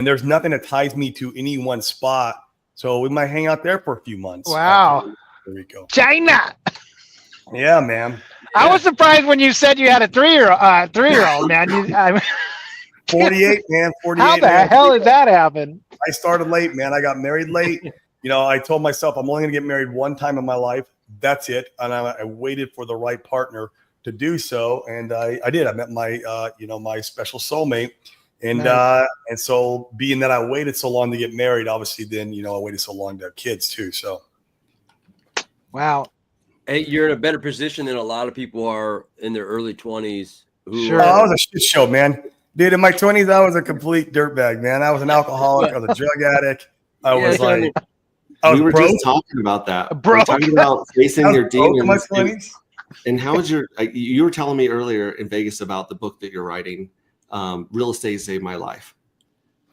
and there's nothing that ties me to any one spot. So we might hang out there for a few months. Wow. Puerto Rico. China. Yeah, man. I was surprised when you said you had a three-year-old, man. 48, man. 48. How the hell did that happen? I started late, man. I got married late. I told myself I'm only going to get married one time in my life. That's it. And I waited for the right partner to do so. And I did. I met my, my special soulmate. And Nice. And so being that I waited so long to get married, obviously then, I waited so long to have kids too. So. Wow. Hey, you're in a better position than a lot of people are in their early 20s. Sure. I was a shit show, man. Dude, in my 20s, I was a complete dirtbag, man. I was an alcoholic. I was a drug addict. I was we were broke. just talking about that. Broke. We're talking about facing your demons. In my 20s. And how was you were telling me earlier in Vegas about the book that you're writing, Real Estate Saved My Life,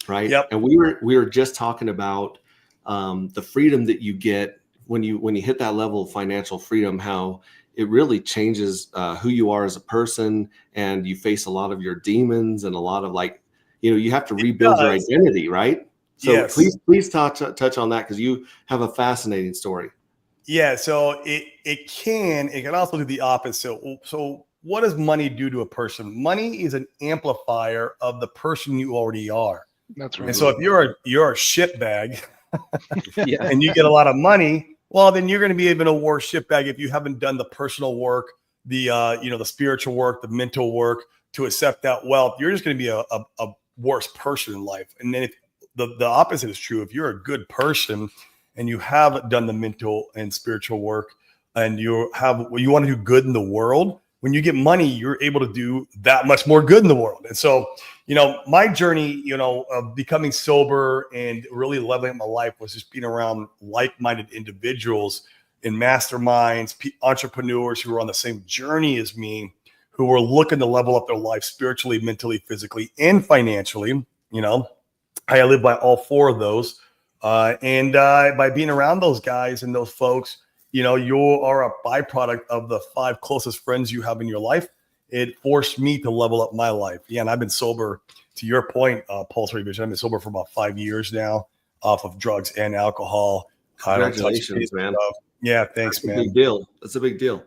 right? Yep. And we were just talking about the freedom that you get when you hit that level of financial freedom, how it really changes who you are as a person, and you face a lot of your demons and a lot of you have to rebuild your identity, right? So yes. please touch on that, because you have a fascinating story. Yeah, so it can also do the opposite. So what does money do to a person? Money is an amplifier of the person you already are. That's right. And so if you're a shitbag Yeah. and you get a lot of money, well, then you're going to be even a worse shitbag if you haven't done the personal work, the the spiritual work, the mental work to accept that wealth. You're just going to be a worse person in life. And then if the opposite is true, if you're a good person and you have done the mental and spiritual work, and you want to do good in the world, when you get money, you're able to do that much more good in the world. And so, my journey, of becoming sober and really leveling up my life was just being around like-minded individuals in masterminds, entrepreneurs who were on the same journey as me, who were looking to level up their life spiritually, mentally, physically, and financially. I live by all four of those. And by being around those guys and those folks, you are a byproduct of the 5 closest friends you have in your life. It forced me to level up my life. Yeah, and I've been sober, to your point, Pulse Revision. I've been sober for about 5 years now, off of drugs and alcohol. Congratulations, man. Yeah, thanks, man. That's a big deal. That's a big deal.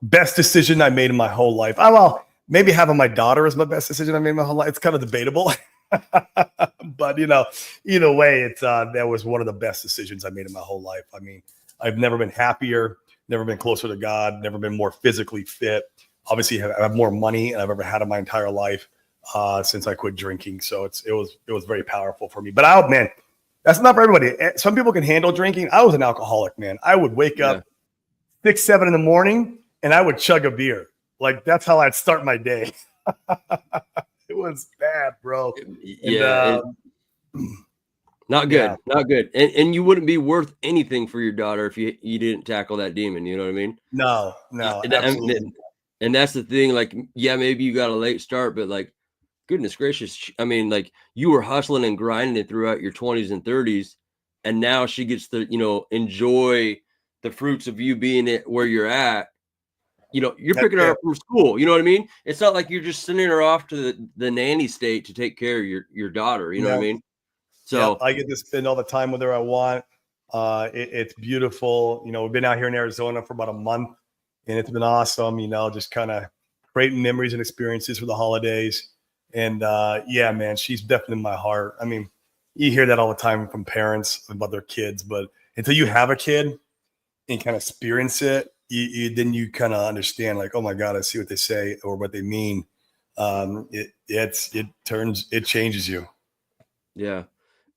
Best decision I made in my whole life. Well, maybe having my daughter is my best decision I made in my whole life. It's kind of debatable. But either way, that was one of the best decisions I made in my whole life. I mean, I've never been happier, never been closer to God, never been more physically fit. Obviously, I have more money than I've ever had in my entire life since I quit drinking. So it was very powerful for me. But man, that's not for everybody. Some people can handle drinking. I was an alcoholic, man. I would wake up 6, 7 in the morning and I would chug a beer. Like, that's how I'd start my day. It was bad, bro. Yeah. Not good. Yeah. Not good. And you wouldn't be worth anything for your daughter if you didn't tackle that demon. You know what I mean? No, absolutely. And that's the thing. Like, yeah, maybe you got a late start, but like, goodness gracious. I mean, like, you were hustling and grinding it throughout your 20s and 30s. And now she gets to, enjoy the fruits of you being it where you're at. You're picking her up from school. You know what I mean? It's not like you're just sending her off to the nanny state to take care of your daughter. You know what I mean? So I get to spend all the time with her I want. It's beautiful. We've been out here in Arizona for about a month, and it's been awesome. Just kind of creating memories and experiences for the holidays. And yeah, man, she's definitely in my heart. I mean, you hear that all the time from parents about their kids, but until you have a kid and kind of experience it, then you kind of understand, like, oh my God, I see what they say or what they mean. It changes you. Yeah.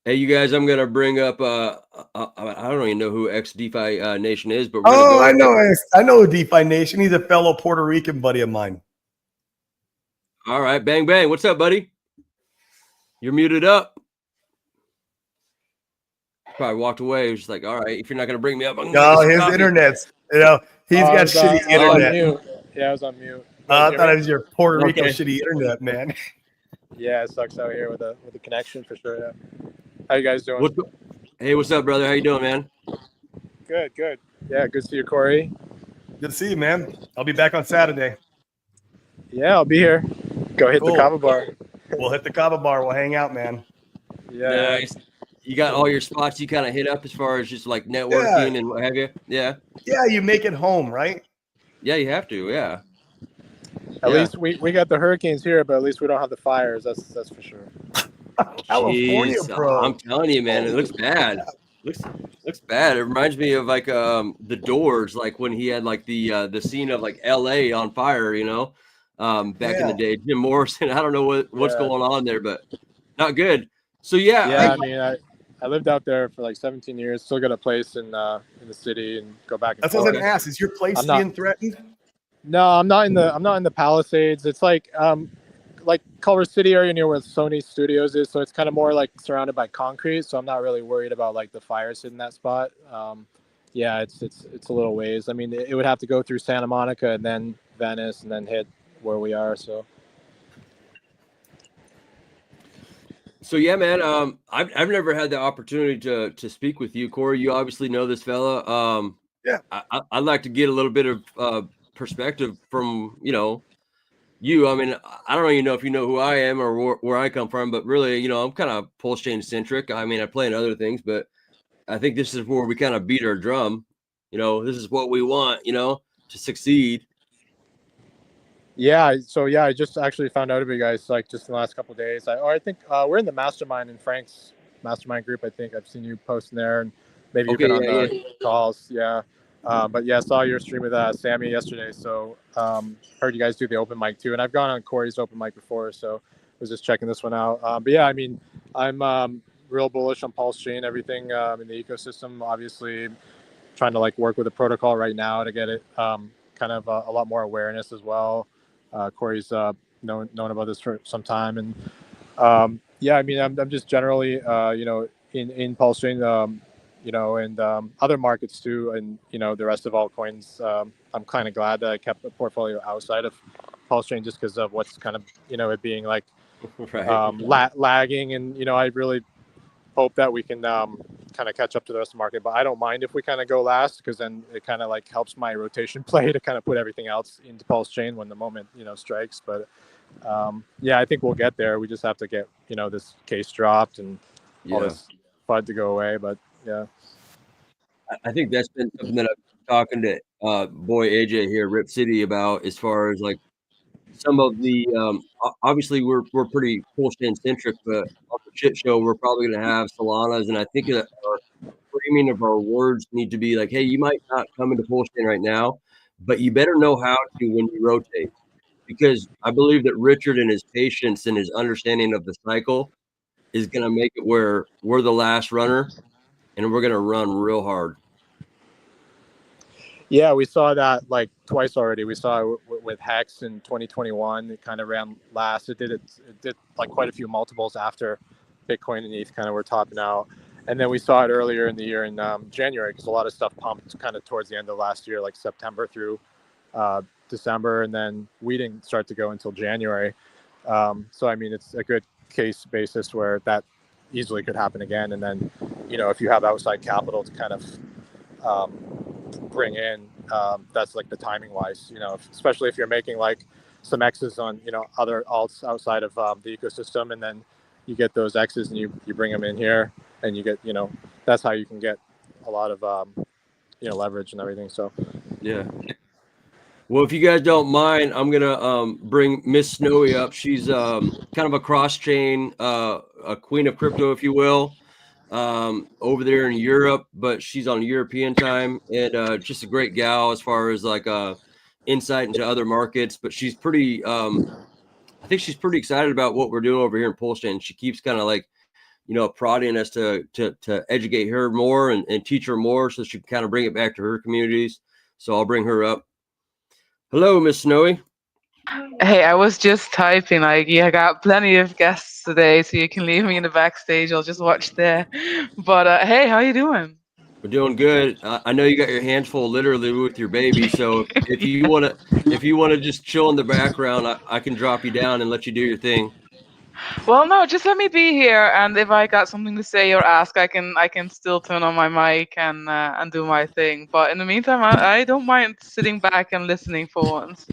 Hey, you guys, I'm gonna bring up. I don't even know who X DeFi Nation is, but I know DeFi Nation. He's a fellow Puerto Rican buddy of mine. All right, bang bang. What's up, buddy? You're muted up. Probably walked away. He was just like, all right, if you're not gonna bring me up, I'm no, his internet's. He's got shitty internet. I was on mute. I thought it was your Puerto Rico shitty internet, man. Yeah, it sucks out here with the connection for sure. Yeah. How you guys doing? Hey, what's up, brother? How you doing, man? Good. Yeah, good to see you, Corey. Good to see you, man. I'll be back on Saturday. Yeah, I'll be here. Go hit the Kava bar. We'll hit the Kava bar. We'll hang out, man. Yeah. Nice. You got all your spots you kind of hit up as far as just like networking and what have you. Yeah. Yeah, you make it home, right? Yeah, you have to. Yeah. At Yeah. least we got the hurricanes here, but at least we don't have the fires. That's for sure. California, Jeez, bro. I'm telling you, man, it looks bad. Looks bad. It reminds me of like the Doors, like when he had like the scene of like LA on fire, back in the day. Jim Morrison. I don't know what's Yeah. going on there, but not good. So yeah, Yeah, I mean, I lived out there for like 17 years. Still got a place in the city and go back and That's what I was forth. gonna ask. Is your place I'm not- being threatened? No, I'm not in the Palisades. It's like Culver City area near where Sony Studios is, so it's kind of more like surrounded by concrete. So I'm not really worried about like the fires in that spot. Yeah, it's a little ways. I mean, it would have to go through Santa Monica and then Venice and then hit where we are. So yeah, man. I've never had the opportunity to speak with you, Corey. You obviously know this fella. Yeah. I'd like to get a little bit of perspective from you. I mean, I don't even know if you know who I am or where I come from, but really, I'm kind of Pulse Chain centric. I mean, I play in other things, but I think this is where we kind of beat our drum. This is what we want. To succeed. Yeah, so yeah, I just actually found out of you guys like just in the last couple of days. I think we're in the mastermind in Frank's mastermind group. I think I've seen you posting there, and maybe you've been on the calls. Yeah, but yeah, I saw your stream with Sammy yesterday. So heard you guys do the open mic too, and I've gone on Corey's open mic before, so was just checking this one out. But yeah, I mean, I'm real bullish on Pulse Chain, everything in the ecosystem. Obviously, trying to like work with the protocol right now to get it kind of a lot more awareness as well. Corey's known about this for some time, and yeah, I mean, I'm just generally in Pulse Chain, and other markets too, and the rest of altcoins. I'm kind of glad that I kept a portfolio outside of Pulse Chain just because of what's kind of it being like lagging, and I really hope that we can kind of catch up to the rest of the market. But I don't mind if we kind of go last, because then it kind of like helps my rotation play to kind of put everything else into Pulse Chain when the moment strikes. But yeah, I think we'll get there. We just have to get this case dropped and all this FUD to go away. But yeah, I think that's been something that I've been talking to boy AJ here, Rip City, about, as far as like some of the obviously we're pretty Pulse Chain centric, but on the shit show we're probably going to have Solanas, and I think that our framing of our words need to be like, hey, you might not come into Pulse Chain right now, but you better know how to when you rotate, because I believe that Richard and his patience and his understanding of the cycle is going to make it where we're the last runner and we're going to run real hard. Yeah, we saw that like twice already. We saw it with Hex in 2021. It kind of ran last. It did like quite a few multiples after Bitcoin and ETH kind of were topping out. And then we saw it earlier in the year in January, because a lot of stuff pumped kind of towards the end of last year, like September through December. And then we didn't start to go until January. So, I mean, it's a good case basis where that easily could happen again. And then, if you have outside capital to kind of bring in, that's like the timing wise, especially if you're making like some X's on other alts outside of the ecosystem, and then you get those X's and you bring them in here, and you get that's how you can get a lot of leverage and everything. So yeah. Well, if you guys don't mind, I'm gonna bring Miss Snowy up. She's kind of a cross chain, a queen of crypto, if you will, over there in Europe, but she's on European time, and just a great gal as far as like insight into other markets. But she's pretty, I think she's pretty excited about what we're doing over here in Pulse Chain. She keeps kind of like, prodding us to educate her more and teach her more, so she can kind of bring it back to her communities. So I'll bring her up. Hello, Miss Snowy. Hey, I was just typing, like, yeah, I got plenty of guests today, so you can leave me in the backstage. I'll just watch there. But hey, how you doing? We're doing good. I know you got your hands full literally with your baby, so if you want to just chill in the background, I can drop you down and let you do your thing. Well, no, just let me be here, and if I got something to say or ask, I can still turn on my mic and do my thing. But in the meantime, I don't mind sitting back and listening for once.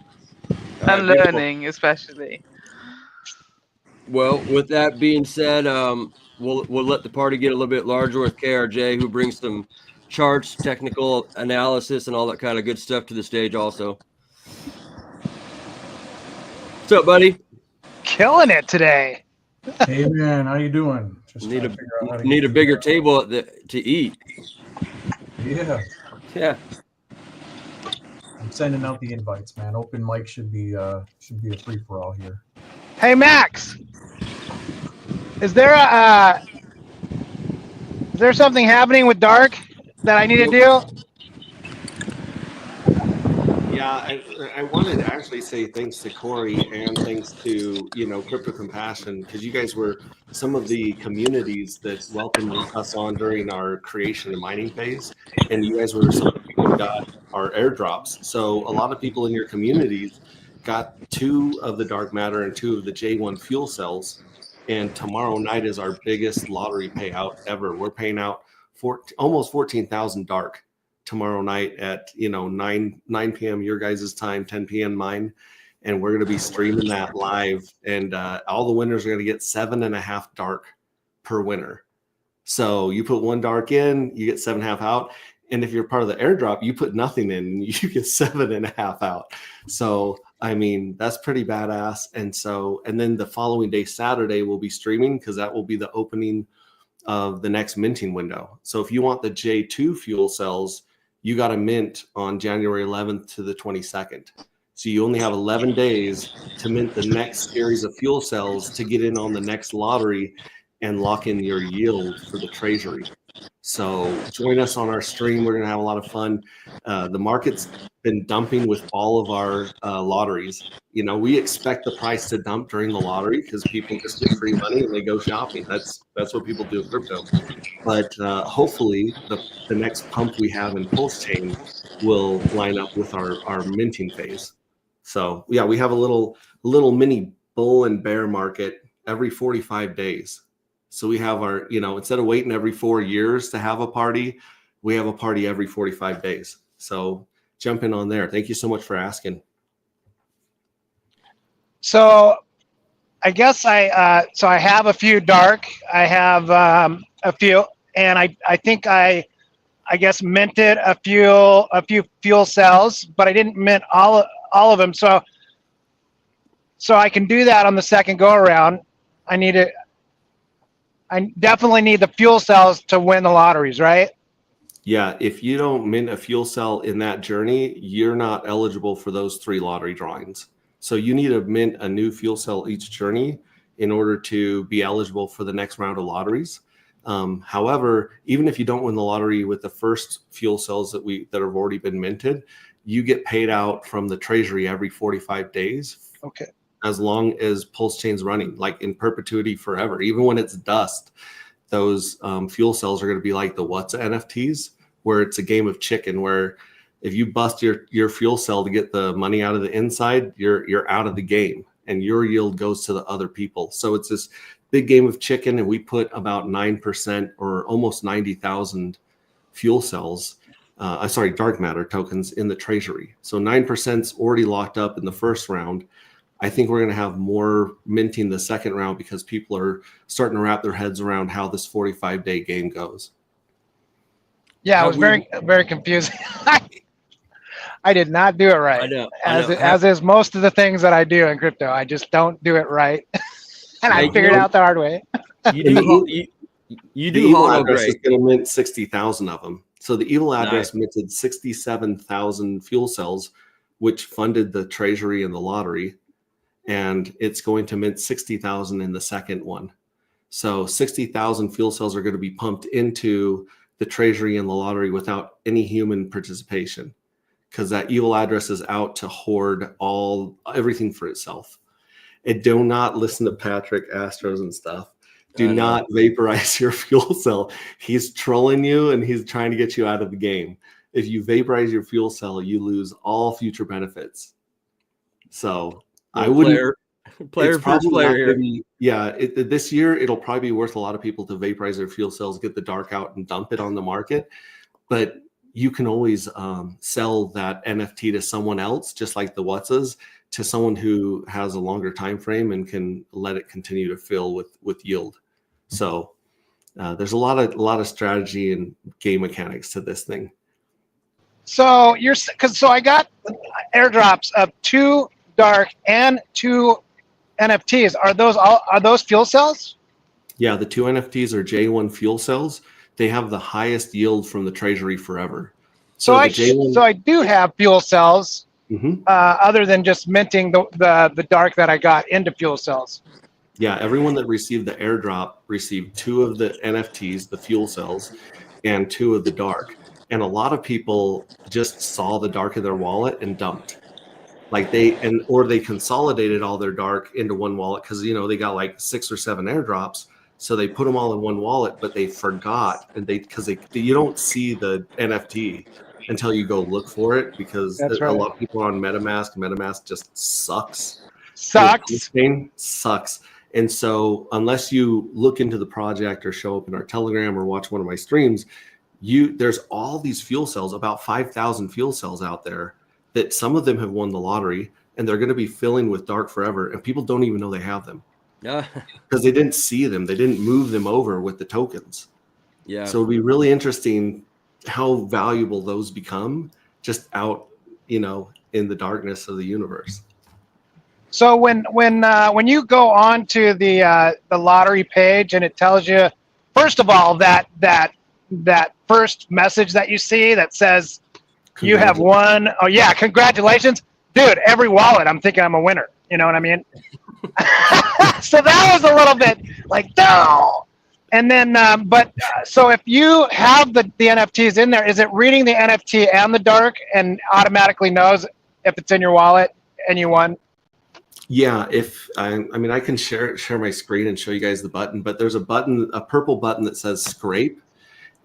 And learning, especially. Well, with that being said, we'll let the party get a little bit larger with KRJ, who brings some charts, technical analysis, and all that kind of good stuff to the stage also. What's up, buddy? Killing it today. Hey man, how you doing? Just Need trying to figure out how to need get a bigger you table to eat. Yeah, Yeah. I'm sending out the invites, man. Open mic should be a free for all here. Hey Max, is there something happening with Dark that I need to do? Yeah, I wanted to actually say thanks to Corey and thanks to, Crypto Compassion, because you guys were some of the communities that welcomed us on during our creation and mining phase. And you guys were some of the people who got our airdrops. So a lot of people in your communities got 2 of the dark matter and 2 of the J1 fuel cells. And tomorrow night is our biggest lottery payout ever. We're paying out almost 14,000 dark tomorrow night at 9 p.m. your guys' time, 10 p.m. mine, and we're going to be streaming that live, and all the winners are going to get 7.5 dark per winner. So you put 1 dark in, you get 7.5 out, and if you're part of the airdrop, you put nothing in and you get 7.5 out. So I mean, that's pretty badass. And then the following day, Saturday, we'll be streaming because that will be the opening of the next minting window. So if you want the J2 fuel cells, you got to mint on January 11th to the 22nd. So you only have 11 days to mint the next series of fuel cells to get in on the next lottery and lock in your yield for the treasury. So join us on our stream. We're going to have a lot of fun. The market's been dumping with all of our lotteries. We expect the price to dump during the lottery because people just get free money and they go shopping. That's what people do in crypto. But hopefully the next pump we have in Pulse Chain will line up with our minting phase. So yeah, we have a little mini bull and bear market every 45 days. So we have our, instead of waiting every 4 years to have a party, we have a party every 45 days. So jump in on there. Thank you so much for asking. So I guess I have a few dark. I have a few, and I think I guess minted a few fuel cells, but I didn't mint all of them. So I can do that on the second go around. I definitely need the fuel cells to win the lotteries, right? Yeah, if you don't mint a fuel cell in that journey, you're not eligible for those 3 lottery drawings. So you need to mint a new fuel cell each journey in order to be eligible for the next round of lotteries. However, even if you don't win the lottery with the first fuel cells that have already been minted, you get paid out from the treasury every 45 days. Okay. As long as Pulse Chain's running, like in perpetuity forever. Even when it's dust, those fuel cells are going to be like the What's NFTs, where it's a game of chicken, where if you bust your fuel cell to get the money out of the inside, you're out of the game and your yield goes to the other people. So it's this big game of chicken, and we put about 9% or almost 90,000 fuel cells, dark matter tokens in the treasury. So 9%'s already locked up in the first round. I think we're going to have more minting the second round because people are starting to wrap their heads around how this 45-day game goes. Yeah, it was very, very confusing. I did not do it right. I know. As is most of the things that I do in crypto. I just don't do it right. And I figured it out the hard way. You do Evil Hollow Address great. is going to mint 60,000 of them. So the Evil Address Nice. minted 67,000 fuel cells, which funded the treasury and the lottery. And it's going to mint 60,000 in the second one. So 60,000 fuel cells are going to be pumped into the treasury and the lottery without any human participation, because that Evil Address is out to hoard everything for itself. And do not listen to Patrick Astros and stuff. Do not vaporize your fuel cell. He's trolling you and he's trying to get you out of the game. If you vaporize your fuel cell, you lose all future benefits. So I wouldn't. Player first player here. This year it'll probably be worth a lot of people to vaporize their fuel cells, get the dark out, and dump it on the market. But you can always sell that NFT to someone else, just like the What's, to someone who has a longer time frame and can let it continue to fill with yield. So there's a lot of strategy and game mechanics to this thing. So so I got airdrops of 2 dark and 2 NFTs. Are those fuel cells? Yeah, the 2 NFTs are J1 fuel cells. They have the highest yield from the treasury forever. So I do have fuel cells, other than just minting the dark that I got into fuel cells. Yeah, everyone that received the airdrop received 2 of the NFTs, the fuel cells, and 2 of the dark. And a lot of people just saw the dark in their wallet and dumped. Like or they consolidated all their dark into one wallet because they got like 6 or 7 airdrops. So they put them all in one wallet, but they forgot, and you don't see the NFT until you go look for it, because That's right. A lot of people are on MetaMask. MetaMask just sucks. Sucks. And so unless you look into the project or show up in our Telegram or watch one of my streams, there's all these fuel cells, about 5,000 fuel cells out there, that some of them have won the lottery, and they're going to be filling with dark forever, and people don't even know they have them. Because they didn't see them. They didn't move them over with the tokens. Yeah. So it'd be really interesting how valuable those become just out, in the darkness of the universe. So when you go on to the lottery page and it tells you, first of all, that first message that you see that says you have won. Oh yeah, congratulations, dude! Every wallet, I'm thinking I'm a winner. You know what I mean? So that was a little bit like, no. And then, so if you have the NFTs in there, is it reading the NFT and the dark and automatically knows if it's in your wallet and you won? Yeah, I can share my screen and show you guys the button, but there's a purple button that says scrape,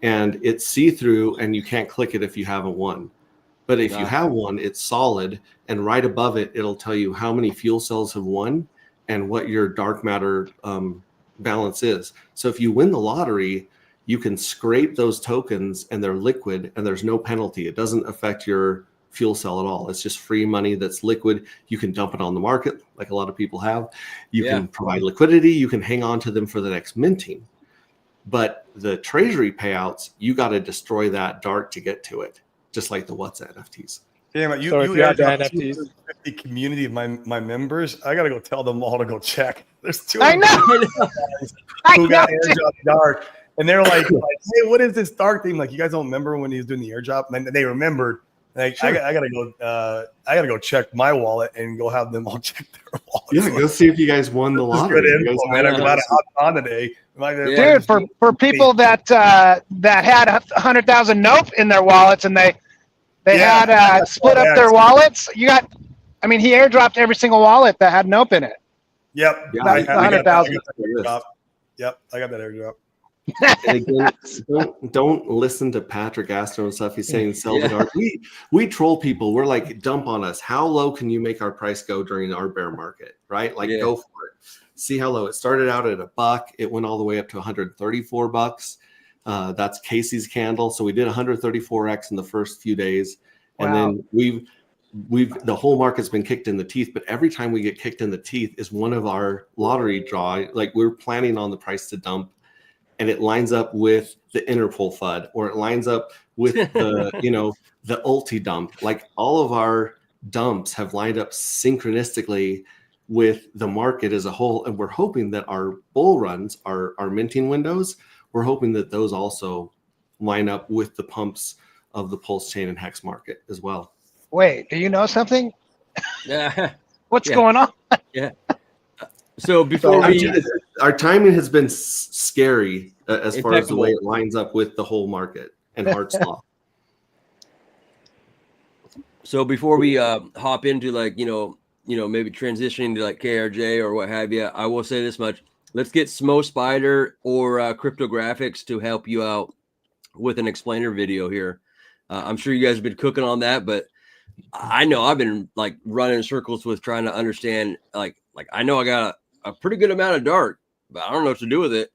and it's see-through, and you can't click it if you haven't won. But if you have won, it's solid, and right above it, it'll tell you how many fuel cells have won and what your dark matter balance is. So if you win the lottery, you can scrape those tokens, and they're liquid, and there's no penalty. It doesn't affect your fuel cell at all. It's just free money that's liquid. You can dump it on the market like a lot of people have. You can provide liquidity. You can hang on to them for the next minting. But the treasury payouts, you got to destroy that dark to get to it, just like the What's NFTs. Damn it, you have the NFTs. The community of my members. I gotta go tell them all to go check. There's 2 I know. who got airdrop dark, and they're like, hey, what is this dark thing? Like, you guys don't remember when he was doing the airdrop? And then they remembered. Like, sure. I gotta go check my wallet and go have them all check their wallet. Yeah, go see if you guys won the lottery. Good info, man. I'm glad I hopped on today. Dude, for people that had 100,000 nope in their wallets and they had split up their wallets, he airdropped every single wallet that had nope in it. Yep. Yeah, 100,000. Yep, I got that airdrop. And again, don't listen to Patrick Astro and stuff. He's saying sell the dark. We troll people. We're like, dump on us. How low can you make our price go during our bear market? Right? Like, go for it. See how low. It started out at $1. It went all the way up to $134. That's Casey's candle. So we did 134x in the first few days, and then the whole market's been kicked in the teeth. But every time we get kicked in the teeth is one of our lottery draw. Like, we're planning on the price to dump, and it lines up with the Interpol FUD, or it lines up with the the ulti dump. Like, all of our dumps have lined up synchronistically with the market as a whole, and we're hoping that our bull runs, our minting windows, we're hoping that those also line up with the pumps of the Pulse Chain and Hex market as well. Wait, do you know something? Yeah. What's going on? Yeah. So before our timing has been scary as far as the way it lines up with the whole market and Hart's Law. So before we hop into maybe transitioning to like KRJ or what have you, I will say this much. Let's get Smo Spider or Cryptographics to help you out with an explainer video here. I'm sure you guys have been cooking on that, but I know I've been like running in circles with trying to understand, like I know I got a pretty good amount of dark, but I don't know what to do with it.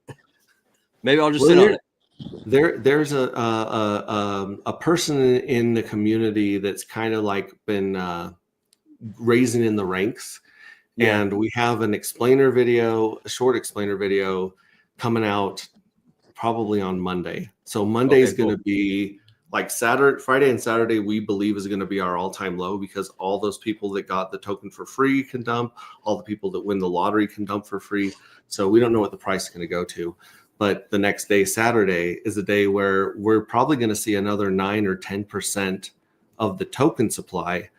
Maybe I'll just sit on it. There's a person in the community that's kind of like been raising in the ranks. And we have an explainer video, a short explainer video coming out probably on Monday. So Monday is going to be like Friday and Saturday, we believe is going to be our all-time low because all those people that got the token for free can dump. All the people that win the lottery can dump for free. So we don't know what the price is going to go to. But the next day, Saturday, is a day where we're probably going to see another 9 or 10% of the token supply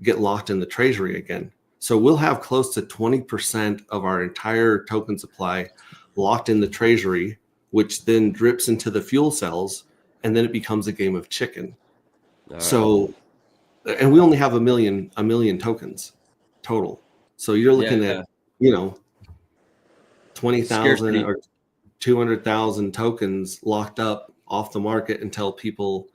get locked in the treasury again. So we'll have close to 20% of our entire token supply locked in the treasury, which then drips into the fuel cells, and then it becomes a game of chicken. All right. So, and we only have a million tokens total. So you're looking at, 20,000 or 200,000 tokens locked up off the market until people,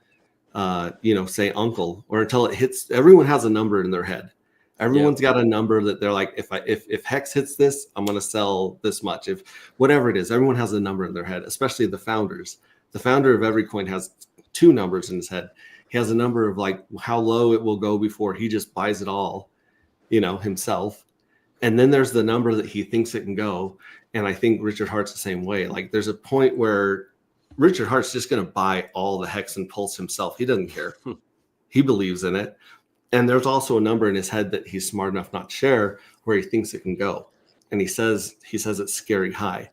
say uncle, or until it hits. Everyone has a number in their head. Everyone's got a number that they're like, if Hex hits this, I'm going to sell this much. If whatever it is, everyone has a number in their head, especially the founders. The founder of every coin has 2 numbers in his head. He has a number of like how low it will go before he just buys it all, himself. And then there's the number that he thinks it can go. And I think Richard Hart's the same way. Like there's a point where Richard Hart's just going to buy all the Hex and Pulse himself. He doesn't care. He believes in it. And there's also a number in his head that he's smart enough not to share where he thinks it can go. And he says it's scary high.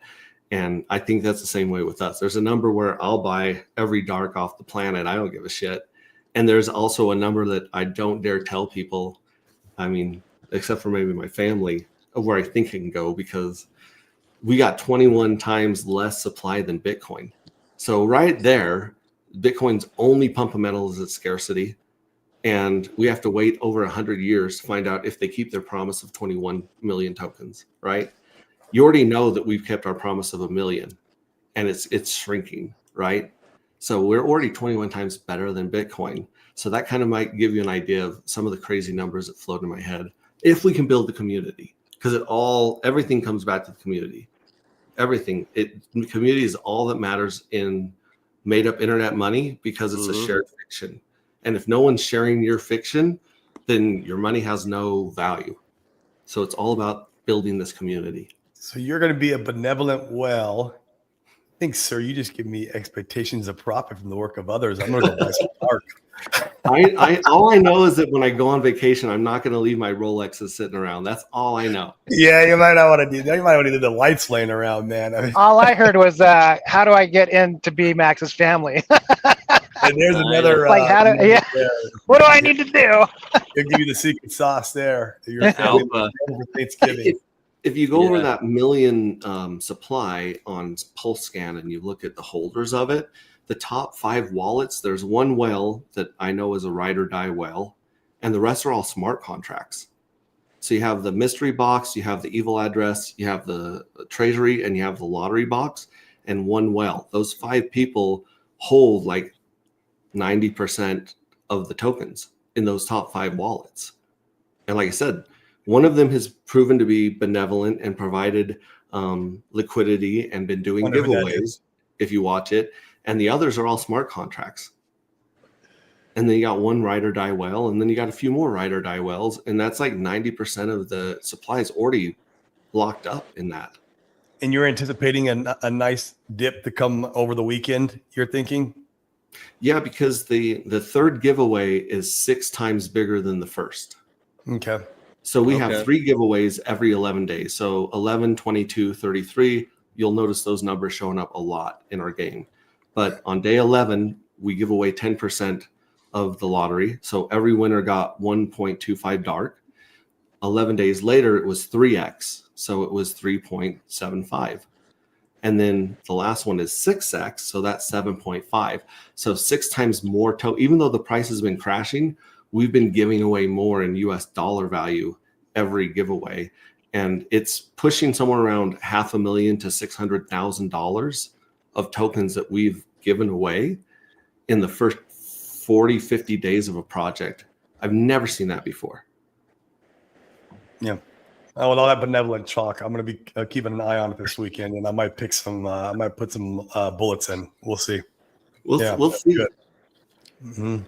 And I think that's the same way with us. There's a number where I'll buy every dark off the planet. I don't give a shit. And there's also a number that I don't dare tell people. I mean, except for maybe my family, of where I think it can go, because we got 21 times less supply than Bitcoin. So right there, Bitcoin's only pump of metal is its scarcity. And we have to wait over 100 years to find out if they keep their promise of 21 million tokens, right? You already know that we've kept our promise of 1 million, and it's shrinking, right? So we're already 21 times better than Bitcoin. So that kind of might give you an idea of some of the crazy numbers that float in my head. If we can build the community, because everything comes back to the community. Everything. The community is all that matters in made up internet money, because it's a shared fiction. And if no one's sharing your fiction, then your money has no value. So it's all about building this community. So you're going to be a benevolent well. I think, sir, you just give me expectations of profit from the work of others. I'm going to go buy some dark. All I know is that when I go on vacation, I'm not going to leave my Rolexes sitting around. That's all I know. Yeah, you might not want to do that. You might want to do the lights laying around, man. I mean, All I heard was, how do I get into B Max's family? and there's another. Like, what do I need to do? They'll give you the secret sauce there. Your family for Thanksgiving. If you go over that million supply on Pulse Scan and you look at the holders of it, the top 5 wallets, there's one whale that I know is a ride or die whale, and the rest are all smart contracts. So you have the mystery box, you have the evil address, you have the treasury, and you have the lottery box, and one whale. Those 5 people hold like 90% of the tokens in those top 5 wallets. And like I said, one of them has proven to be benevolent and provided liquidity and been doing giveaways, if you watch it. And the others are all smart contracts. And then you got one ride or die whale, and then you got a few more ride or die whales. And that's like 90% of the supply is already locked up in that. And you're anticipating a nice dip to come over the weekend, you're thinking? Yeah, because the third giveaway is 6 times bigger than the first. Okay. So we have 3 giveaways every 11 days. So 11, 22, 33, you'll notice those numbers showing up a lot in our game. But on day 11, we give away 10% of the lottery. So every winner got 1.25 dark. 11 days later, it was 3x. So it was 3.75. And then the last one is 6x. So that's 7.5. So 6 times more. Even though the price has been crashing, we've been giving away more in US dollar value every giveaway. And it's pushing somewhere around $500,000 to $600,000 of tokens that we've given away in the first 40, 50 days of a project. I've never seen that before. Yeah. Oh, with all that benevolent chalk, I'm going to be keeping an eye on it this weekend, and I might pick some. I might put some bullets in. We'll see. We'll see. Mm-hmm.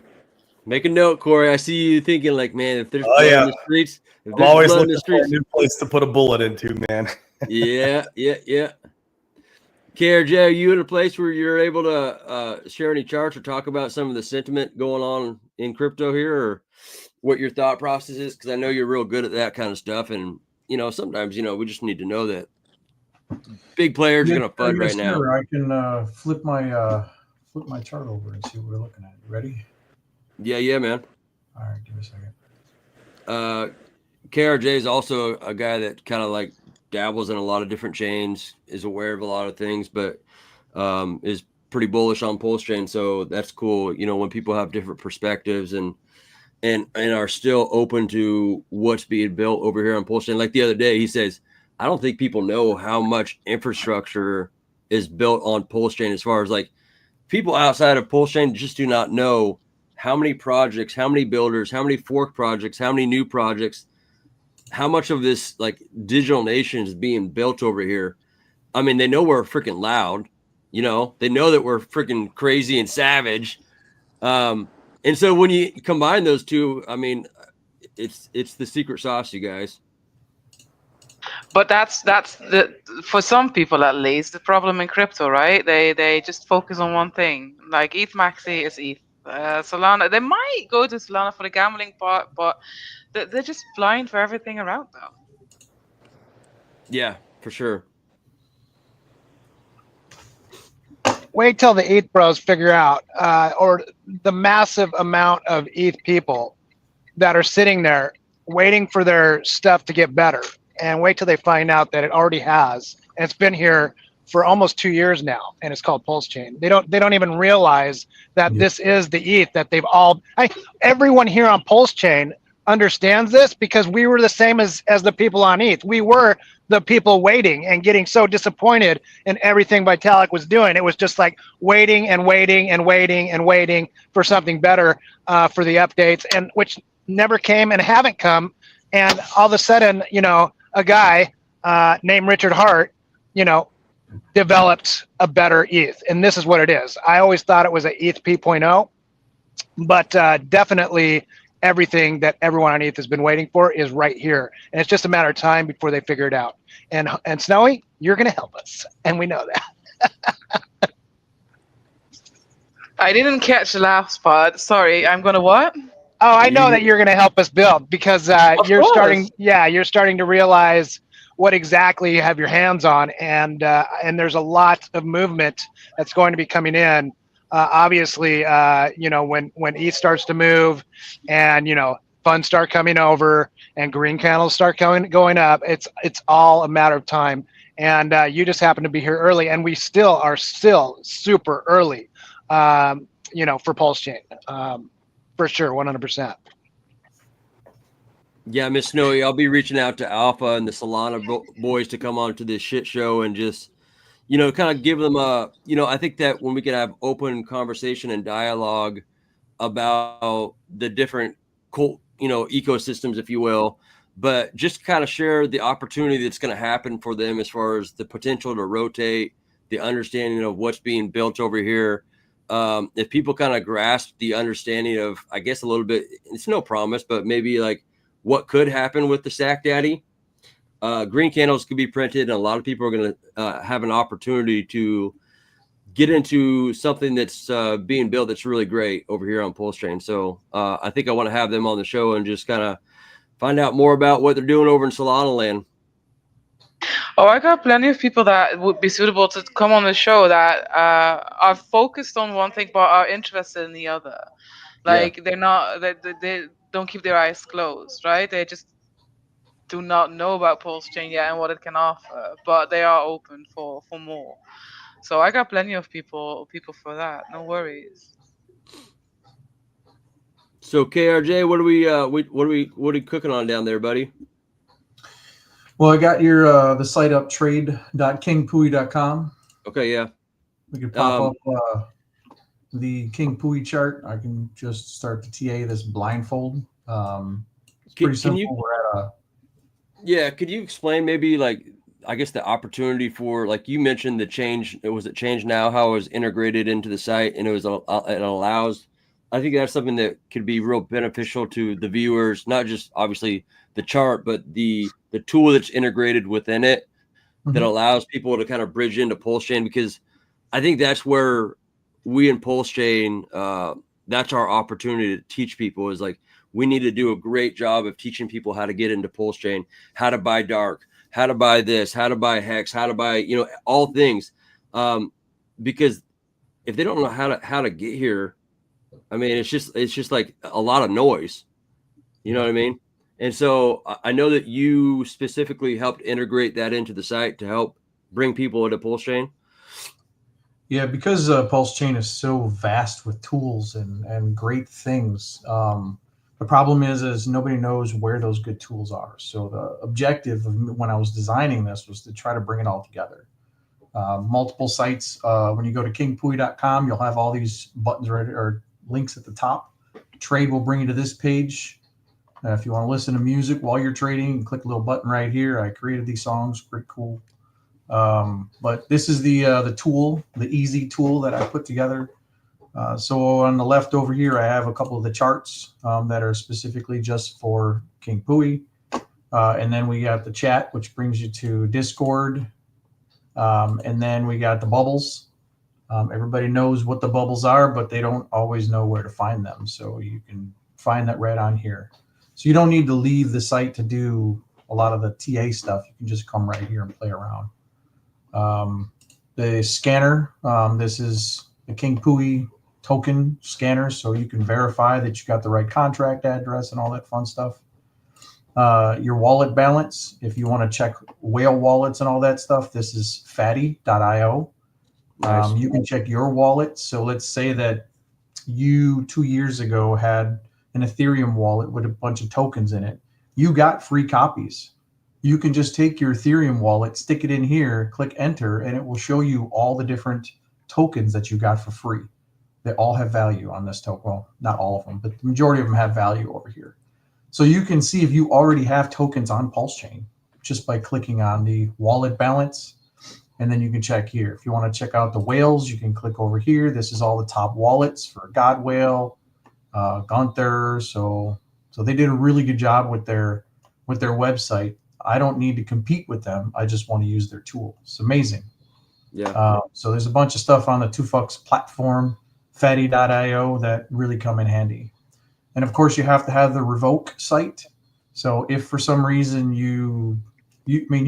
Make a note, Corey. I see you thinking like, man, if there's blood in the streets, I'm always looking for a new place to put a bullet into, man. Yeah. KRJ, are you in a place where you're able to share any charts or talk about some of the sentiment going on in crypto here, or what your thought process is? Because I know you're real good at that kind of stuff, and sometimes we just need to know that big players are going to FUD right now. Sir, I can flip my chart over and see what we're looking at. You ready? Yeah, man. All right, give me a second. KRJ is also a guy that kind of like dabbles in a lot of different chains, is aware of a lot of things, but is pretty bullish on Pulse Chain. So that's cool. When people have different perspectives and are still open to what's being built over here on Pulse Chain. Like the other day, he says, I don't think people know how much infrastructure is built on Pulse Chain, as far as like people outside of Pulse Chain just do not know how many projects, how many builders, how many fork projects, how many new projects, how much of this like digital nation is being built over here. I mean, they know we're freaking loud, they know that we're freaking crazy and savage. And so when you combine those two, I mean, it's the secret sauce, you guys. But that's for some people at least the problem in crypto, right? They just focus on one thing. Like ETH Maxi is ETH. Solana, they might go to Solana for the gambling part, but they're just blind for everything around them. Yeah, for sure. Wait till the ETH bros figure out, or the massive amount of ETH people that are sitting there waiting for their stuff to get better, and wait till they find out that it already has, and it's been here for almost 2 years now, and it's called Pulse Chain. They don't even realize that this is the ETH that they've all. Everyone here on Pulse Chain understands this, because we were the same as the people on ETH. We were the people waiting and getting so disappointed in everything Vitalik was doing. It was just like waiting and waiting and waiting and waiting for something better for the updates, and which never came and haven't come. And all of a sudden, a guy named Richard Hart, developed a better ETH, and this is what it is. I always thought it was a ETH 2.0, but definitely everything that everyone on ETH has been waiting for is right here, and it's just a matter of time before they figure it out. And Snowy, you're going to help us, and we know that. I didn't catch the last part. Sorry, I'm gonna what? Oh, I know that you're going to help us build, because you're course. starting to realize what exactly you have your hands on, and there's a lot of movement that's going to be coming in. Obviously, when ETH starts to move, and funds start coming over, and green candles start going up, it's all a matter of time. And you just happen to be here early, and we are still super early, for Pulse Chain, for sure, 100%. Yeah, Miss Snowy, I'll be reaching out to Alpha and the Solana boys to come on to this shit show and just, kind of give them I think that when we can have open conversation and dialogue about the different ecosystems, if you will, but just kind of share the opportunity that's going to happen for them as far as the potential to rotate, the understanding of what's being built over here. If people kind of grasp the understanding of, I guess, a little bit, it's no promise, but maybe like what could happen with the Stack Daddy, green candles could be printed, and a lot of people are going to have an opportunity to get into something that's being built that's really great over here on Pulse Chain. So I think I want to have them on the show and just kind of find out more about what they're doing over in Solana land. Oh, I got plenty of people that would be suitable to come on the show that are focused on one thing but are interested in the other. Like they're not, they don't keep their eyes closed, right? They just do not know about Pulse Chain yet and what it can offer, but they are open for more. So I got plenty of people for that. No worries. So KRJ, what are we cooking on down there, buddy? Well, I got your the site up, trade.kingpui.com. Okay, yeah. We could pop up the King Pui chart. I can just start to TA this blindfold. It's pretty simple. We're at a could you explain maybe like, I guess, the opportunity for, like you mentioned, the change, Change Now, how it was integrated into the site, and it allows, I think that's something that could be real beneficial to the viewers, not just obviously the chart, but the tool that's integrated within it. that allows people to kind of bridge into Pulse Chain, because I think that's where we in Pulse Chain, that's our opportunity to teach people, is like, we need to do a great job of teaching people how to get into Pulse Chain, how to buy dark, how to buy this, how to buy hex, how to buy, you know, all things. Because if they don't know how to get here, I mean, it's just like a lot of noise, you know what I mean? And so I know that you specifically helped integrate that into the site to help bring people into Pulse Chain. Yeah, because Pulse Chain is so vast with tools and great things. The problem is nobody knows where those good tools are. So the objective of when I was designing this was to try to bring it all together. Multiple sites. When you go to kingpui.com, you'll have all these buttons right, or links at the top. Trade will bring you to this page. If you want to listen to music while you're trading, you click a little button right here. I created these songs, pretty cool. But this is the tool, the easy tool that I put together. So on the left over here, I have a couple of the charts that are specifically just for King Pui. And then we got the chat, which brings you to Discord. And then we got the bubbles. Everybody knows what the bubbles are, but they don't always know where to find them. So you can find that right on here. So you don't need to leave the site to do a lot of the TA stuff. You can just come right here and play around. The scanner, this is the King Pui token scanner, so you can verify that you got the right contract address and all that fun stuff. Your wallet balance, if you want to check whale wallets and all that stuff, this is fatty.io. Nice. You can check your wallet. So let's say that you 2 years ago had an Ethereum wallet with a bunch of tokens in it. You got free copies. You can just take your Ethereum wallet, stick it in here, click enter, and it will show you all the different tokens that you got for free. They all have value on this token. Well, not all of them, but the majority of them have value over here. So you can see if you already have tokens on Pulse Chain just by clicking on the wallet balance. And then you can check here. If you want to check out the whales, you can click over here. This is all the top wallets for God Whale, Gunther. So they did a really good job with their website. I don't need to compete with them. I just want to use their tool. It's amazing. Yeah. So there's a bunch of stuff on the Tufux platform, fatty.io, that really come in handy. And of course, you have to have the revoke site. So if for some reason you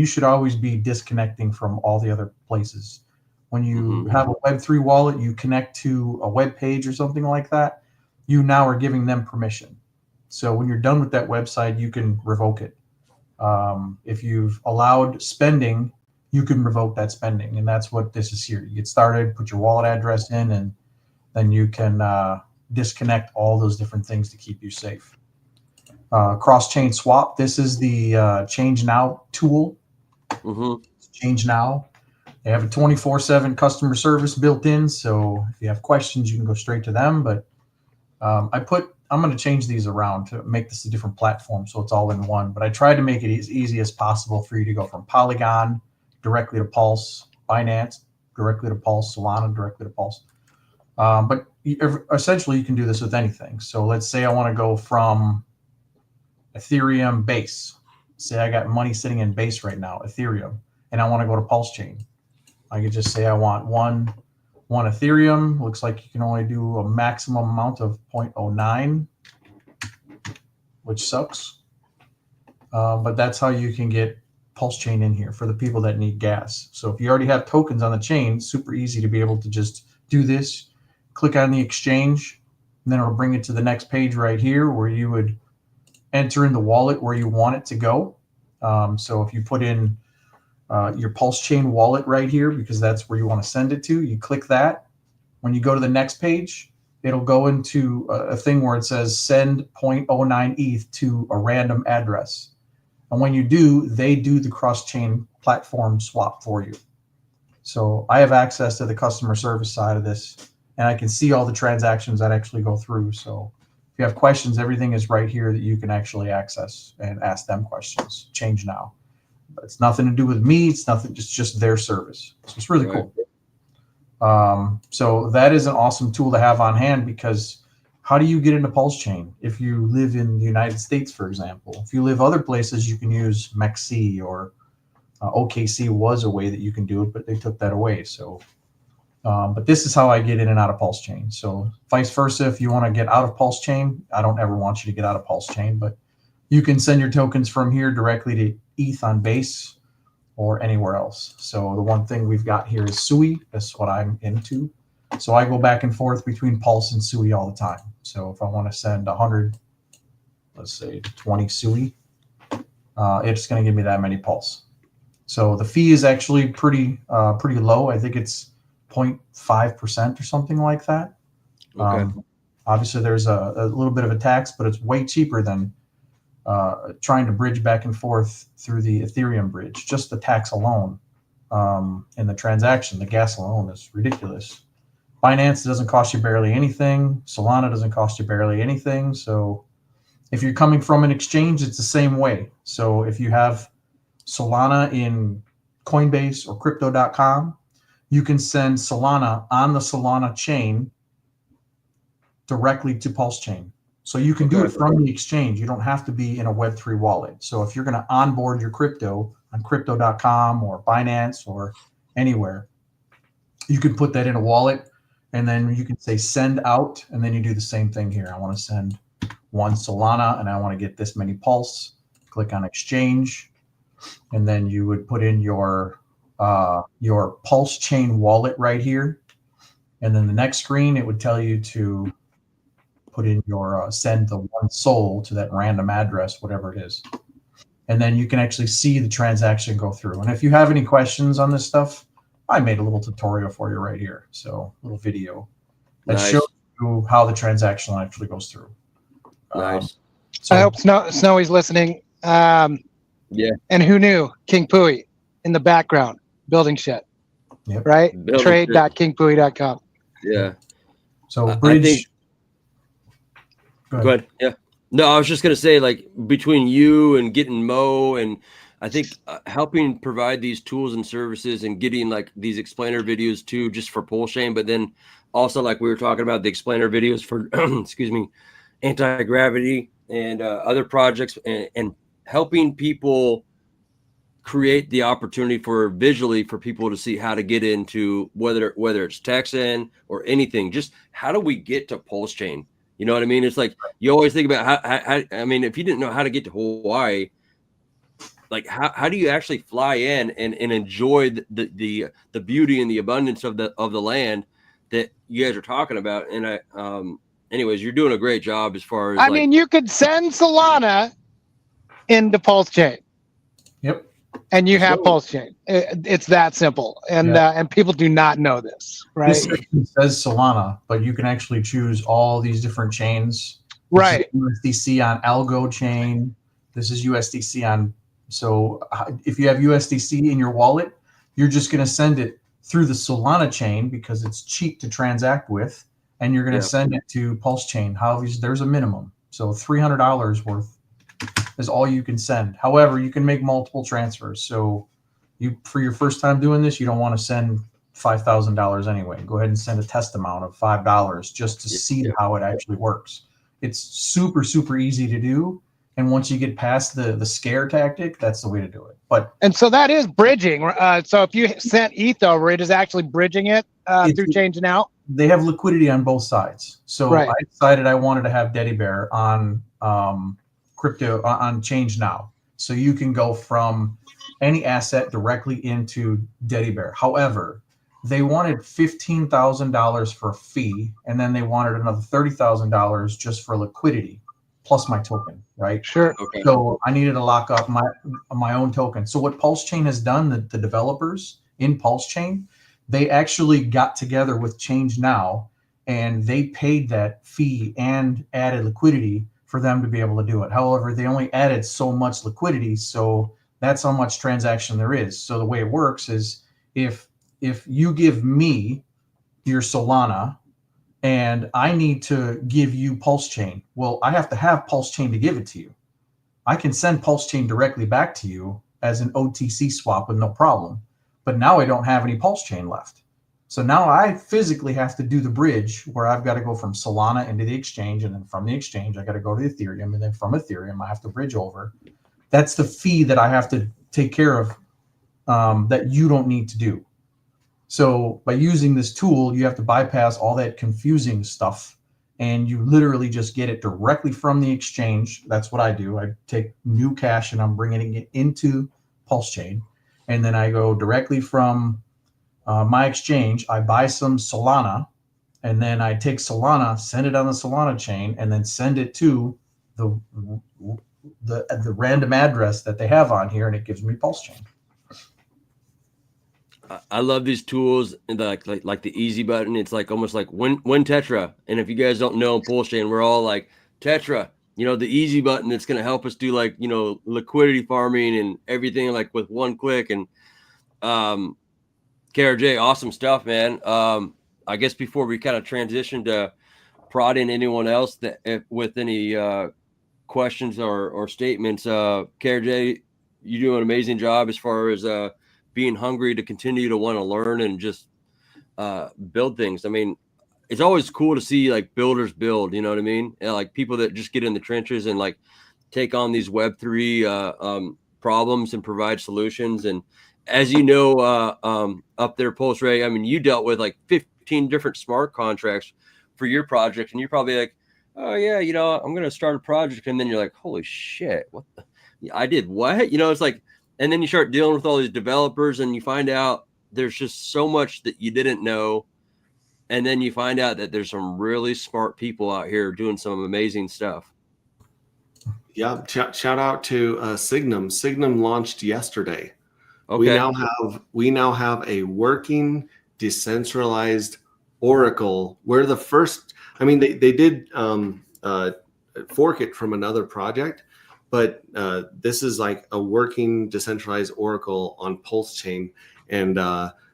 should always be disconnecting from all the other places. When you have a Web3 wallet, you connect to a web page or something like that, you now are giving them permission. So when you're done with that website, you can revoke it. If you've allowed spending, you can revoke that spending. And that's what this is here. You get started, put your wallet address in, and then you can disconnect all those different things to keep you safe. Cross-chain swap. This is the Change Now tool. Change Now. They have a 24/7 customer service built in. So if you have questions, you can go straight to them. But I'm going to change these around to make this a different platform so it's all in one. But I tried to make it as easy as possible for you to go from Polygon directly to Pulse, Binance directly to Pulse, Solana directly to Pulse. But essentially, you can do this with anything. So let's say I want to go from Ethereum Base. Say I got money sitting in Base right now, Ethereum, and I want to go to Pulse Chain. I could just say I want one Ethereum. Looks like you can only do a maximum amount of 0.09, which sucks. But that's how you can get Pulse Chain in here for the people that need gas. So if you already have tokens on the chain, super easy to be able to just do this. Click on the exchange, and then it'll bring it to the next page right here where you would enter in the wallet where you want it to go. So if you put in your Pulse Chain wallet right here, because that's where you want to send it to, you click that. When you go to the next page, it'll go into a thing where it says send 0.09 ETH to a random address. And when you do, they do the cross-chain platform swap for you. So I have access to the customer service side of this, and I can see all the transactions that actually go through. So if you have questions, everything is right here that you can actually access and ask them questions. Change Now. But it's nothing to do with me. It's nothing. It's just their service. So it's really cool. So that is an awesome tool to have on hand, because how do you get into Pulse Chain if you live in the United States, for example? If you live other places, you can use MEXC or OKC was a way that you can do it, but they took that away. So, but this is how I get in and out of Pulse Chain. So vice versa, if you want to get out of Pulse Chain, I don't ever want you to get out of Pulse Chain, but you can send your tokens from here directly to ETH on Base or anywhere else. So the one thing we've got here is Sui. That's what I'm into. So I go back and forth between Pulse and Sui all the time. So if I want to send 100, let's say 20 Sui, it's going to give me that many Pulse. So the fee is actually pretty low. I think it's 0.5% or something like that. Okay. Obviously, there's a little bit of a tax, but it's way cheaper than trying to bridge back and forth through the Ethereum bridge. Just the tax alone and the transaction, the gas alone is ridiculous. Binance doesn't cost you barely anything. Solana doesn't cost you barely anything. So if you're coming from an exchange, it's the same way. So if you have Solana in Coinbase or crypto.com, you can send Solana on the Solana chain directly to Pulse Chain. So you can do it from the exchange. You don't have to be in a Web3 wallet. So if you're going to onboard your crypto on crypto.com or Binance or anywhere, you can put that in a wallet, and then you can say send out, and then you do the same thing here. I want to send one Solana and I want to get this many Pulse. Click on exchange, and then you would put in your Pulse Chain wallet right here. And then the next screen, it would tell you to put in your send the one SOL to that random address, whatever it is. And then you can actually see the transaction go through. And if you have any questions on this stuff, I made a little tutorial for you right here. So a little video that shows you how the transaction actually goes through. Nice. So I hope Snowy's listening. Yeah. And who knew King Pui in the background building shit, Yep. right? Building Trade.kingpui.com. Yeah. So bridge. I think, go ahead. Yeah. No, I was just going to say, like, between you and getting Mo, and I think helping provide these tools and services and getting like these explainer videos too, just for Pulse Chain, but then also like we were talking about the explainer videos for, excuse me, anti-gravity and other projects, and helping people create the opportunity for visually for people to see how to get into whether it's Texan or anything. Just how do we get to Pulse Chain? You know what I mean? It's like you always think about how I mean, if you didn't know how to get to Hawaii, like how do you actually fly in and enjoy the beauty and the abundance of the land that you guys are talking about? And anyways, you're doing a great job as far as I mean, you could send Solana into Pulse Chain. Yep. And you have Pulse Chain. It's that simple. And people do not know this, right? This section says Solana, but you can actually choose all these different chains. Right. This is USDC on Algo chain. This is USDC on. So if you have USDC in your wallet, you're just going to send it through the Solana chain because it's cheap to transact with, and you're going to send it to Pulse Chain. However, there's a minimum. So $300 worth is all you can send. However, you can make multiple transfers. So for your first time doing this, you don't want to send $5,000 anyway. Go ahead and send a test amount of $5 just to see how it actually works. It's super, super easy to do. And once you get past the scare tactic, that's the way to do it. And so that is bridging. So if you sent ETH over, it is actually bridging it through changing out. They have liquidity on both sides. So I decided I wanted to have Daddy Bear on crypto on Change Now. So you can go from any asset directly into Daddy Bear. However, they wanted $15,000 for a fee, and then they wanted another $30,000 just for liquidity, plus my token, right? Sure. Okay. So I needed to lock up my own token. So what Pulse Chain has done, the developers in Pulse Chain, they actually got together with Change Now, and they paid that fee and added liquidity for them to be able to do it. However, they only added so much liquidity, so that's how much transaction there is. So the way it works is if you give me your Solana and I need to give you Pulse Chain, well, I have to have Pulse Chain to give it to you. I can send Pulse Chain directly back to you as an OTC swap with no problem. But now I don't have any Pulse Chain left. So now I physically have to do the bridge where I've got to go from Solana into the exchange, and then from the exchange, I got to go to Ethereum, and then from Ethereum, I have to bridge over. That's the fee that I have to take care of that you don't need to do. So by using this tool, you have to bypass all that confusing stuff, and you literally just get it directly from the exchange. That's what I do. I take new cash and I'm bringing it into Pulse Chain, and then I go directly from my exchange. I buy some Solana, and then I take Solana, send it on the Solana chain, and then send it to the random address that they have on here, and it gives me Pulse Chain. I love these tools, and like the easy button. It's like almost like win Tetra. And if you guys don't know Pulse Chain, we're all like Tetra. You know, the easy button that's going to help us do like, you know, liquidity farming and everything like with one click. And KRJ, awesome stuff, man. I guess before we kind of transition to prodding anyone else that with any questions or statements, KRJ, you do an amazing job as far as being hungry to continue to want to learn and just build things. I mean, it's always cool to see like builders build, you know what I mean? And, like people that just get in the trenches and like take on these Web3 problems and provide solutions. And as you know, up there, Pulse Ray, I mean, you dealt with like 15 different smart contracts for your project, and you're probably like, oh yeah, you know, I'm going to start a project. And then you're like, holy shit, what I did what? You know, it's like, and then you start dealing with all these developers and you find out there's just so much that you didn't know. And then you find out that there's some really smart people out here doing some amazing stuff. Yeah. Shout out to Signum. Signum launched yesterday. Okay. We now have a working decentralized Oracle. We're the first. I mean, they did fork it from another project, but this is like a working decentralized Oracle on Pulse Chain. And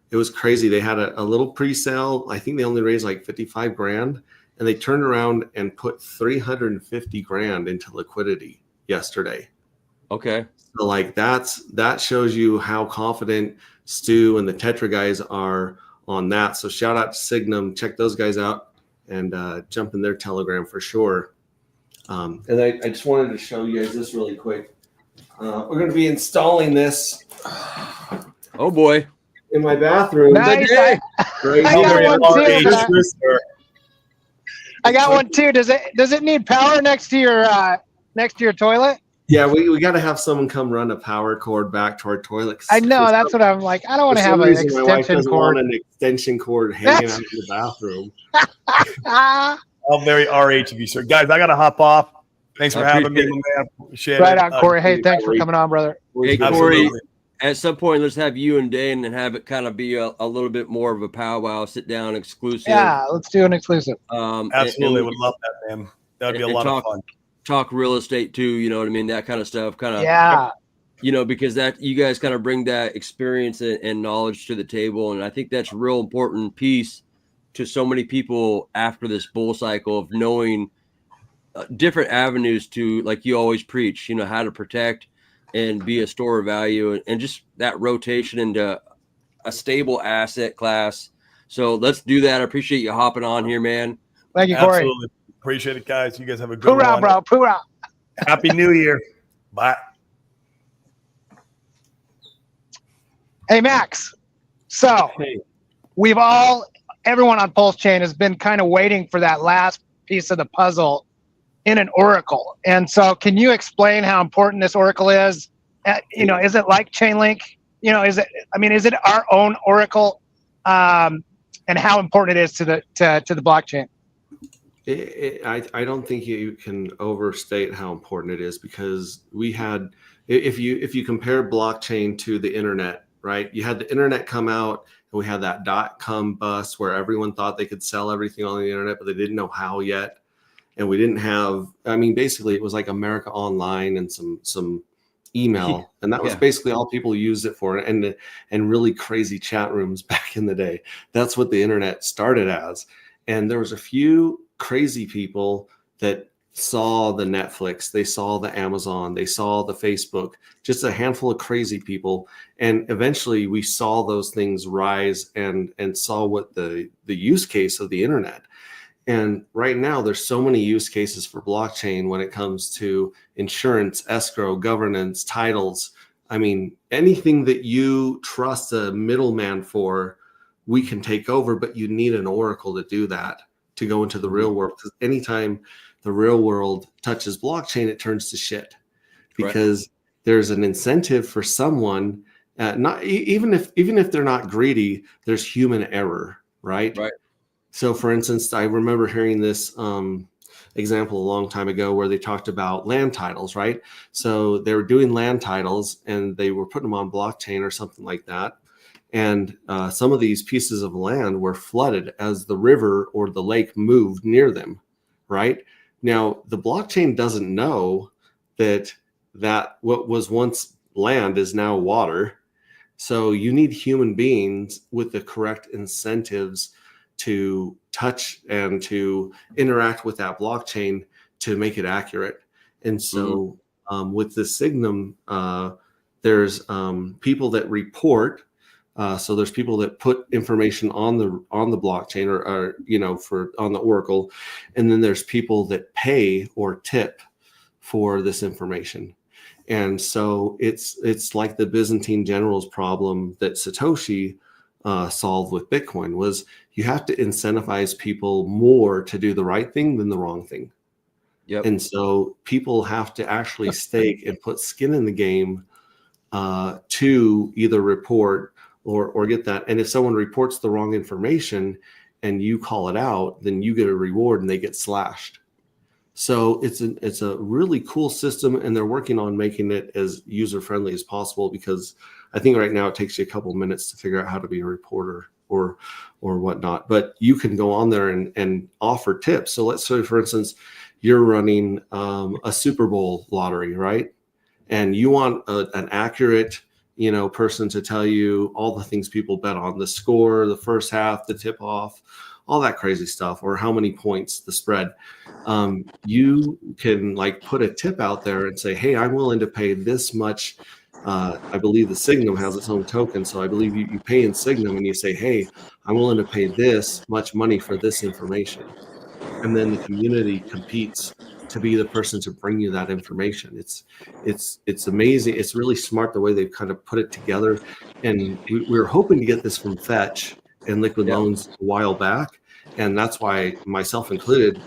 it was crazy. They had a little pre-sale. I think they only raised like 55 grand, and they turned around and put 350 grand into liquidity yesterday. Okay. So like that shows you how confident Stu and the Tetra guys are on that. So shout out to Signum. Check those guys out and jump in their Telegram for sure. And I just wanted to show you guys this really quick. We're going to be installing this. Oh boy. In my bathroom. Nice. Right I got one too. Does it need power next to your toilet? Yeah, we got to have someone come run a power cord back to our toilet. I know, that's what I'm like. I don't want to have an extension cord. An extension cord hanging out in the bathroom. How very RH of you, sir. Guys, I got to hop off. Thanks for having me, man. Appreciate right it. on, Corey. Hey, thanks for coming on, brother. Hey, Corey, Absolutely. at some point, let's have you and Dane and have it kind of be a little bit more of a powwow, sit down, exclusive. Yeah, let's do an exclusive. Absolutely. Would love that, man. That would be a lot of fun. Talk real estate too, you know what I mean? That kind of stuff. Kind of, yeah. You know, because that you guys kind of bring that experience and knowledge to the table. And I think that's a real important piece to so many people after this bull cycle of knowing different avenues to, like you always preach, you know, how to protect and be a store of value and just that rotation into a stable asset class. So let's do that. I appreciate you hopping on here, man. Thank you, Corey. Absolutely. Appreciate it, guys. You guys have a good Hoorah, one. bro. Hoorah. Happy New Year. Bye. Hey, Max. So everyone on Pulse Chain has been kind of waiting for that last piece of the puzzle in an Oracle. And so can you explain how important this Oracle is? You know, is it like Chainlink? You know, is it our own Oracle? And how important it is to the blockchain? I don't think you can overstate how important it is, because we had, if you compare blockchain to the internet, right? You had the internet come out and we had that .com bust where everyone thought they could sell everything on the internet, but they didn't know how yet. And we didn't have, basically it was like America Online and some email. And that was basically all people used it for, and really crazy chat rooms back in the day. That's what the internet started as. And there was a few crazy people that saw the Netflix, they saw the Amazon, they saw the Facebook, just a handful of crazy people. And eventually we saw those things rise and saw what the use case of the internet. And right now there's so many use cases for blockchain when it comes to insurance, escrow, governance, titles, I mean, anything that you trust a middleman for, we can take over, but you need an oracle to do that, to go into the real world. Because anytime the real world touches blockchain, it turns to shit, because there's an incentive for someone, not even if they're not greedy, there's human error, right? Right. So for instance, I remember hearing this example a long time ago where they talked about land titles, right? So they were doing land titles and they were putting them on blockchain or something like that. And some of these pieces of land were flooded as the river or the lake moved near them, right? Now, the blockchain doesn't know that what was once land is now water. So you need human beings with the correct incentives to touch and to interact with that blockchain to make it accurate. And so with the Signum, there's people that report. So there's people that put information on the blockchain or on the Oracle, and then there's people that pay or tip for this information. And so it's like the Byzantine generals problem that Satoshi solved with Bitcoin, was you have to incentivize people more to do the right thing than the wrong thing. Yep. And so people have to actually stake and put skin in the game to either report or get that. And if someone reports the wrong information and you call it out, then you get a reward and they get slashed. So it's a really cool system, and they're working on making it as user friendly as possible, because I think right now it takes you a couple of minutes to figure out how to be a reporter or whatnot. But you can go on there and offer tips. So let's say, for instance, you're running a Super Bowl lottery, right? And you want an accurate, person to tell you all the things people bet on, the score, the first half, the tip off, all that crazy stuff, or how many points, the spread. You can put a tip out there and say, hey, I'm willing to pay this much. I believe the Signum has its own token. So I believe you pay in Signum, and you say, hey, I'm willing to pay this much money for this information. And then the community competes to be the person to bring you that information. It's amazing. It's really smart the way they've kind of put it together. And we were hoping to get this from Fetch and Liquid Loans a while back. And that's why, myself included,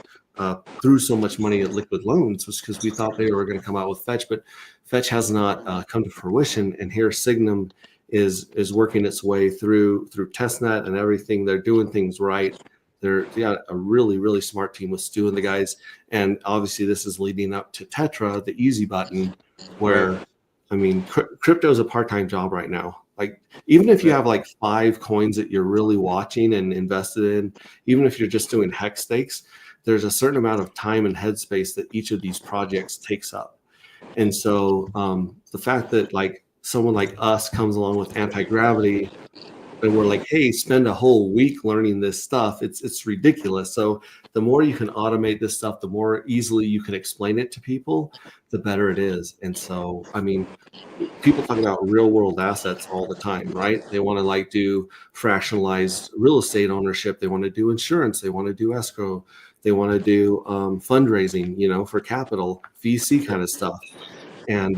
threw so much money at Liquid Loans, was because we thought they were going to come out with Fetch, but Fetch has not come to fruition. And here Signum is working its way through testnet and everything. They're doing things right. They got a really, really smart team with Stu and the guys. And obviously this is leading up to Tetra, the easy button, where, I mean, crypto is a part-time job right now. Even if you have 5 coins that you're really watching and invested in, even if you're just doing hex stakes, there's a certain amount of time and headspace that each of these projects takes up. And so the fact that someone like us comes along with anti-gravity, and we're like, hey, spend a whole week learning this stuff, it's ridiculous. So the more you can automate this stuff, the more easily you can explain it to people, the better it is. And so, I mean, people talk about real world assets all the time, right? They want to do fractionalized real estate ownership. They want to do insurance. They want to do escrow. They want to do fundraising, for capital, VC kind of stuff. And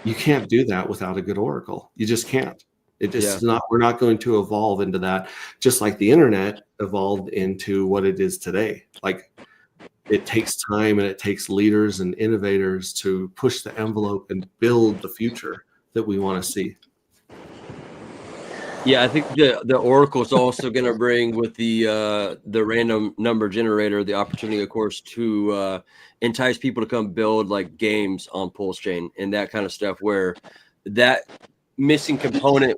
you can't do that without a good oracle. You just can't. It just we're not going to evolve into that, just like the internet evolved into what it is today. It takes time, and it takes leaders and innovators to push the envelope and build the future that we want to see. Yeah, I think the Oracle is also going to bring, with the random number generator, the opportunity, of course, to entice people to come build games on Pulse Chain and that kind of stuff, where that missing component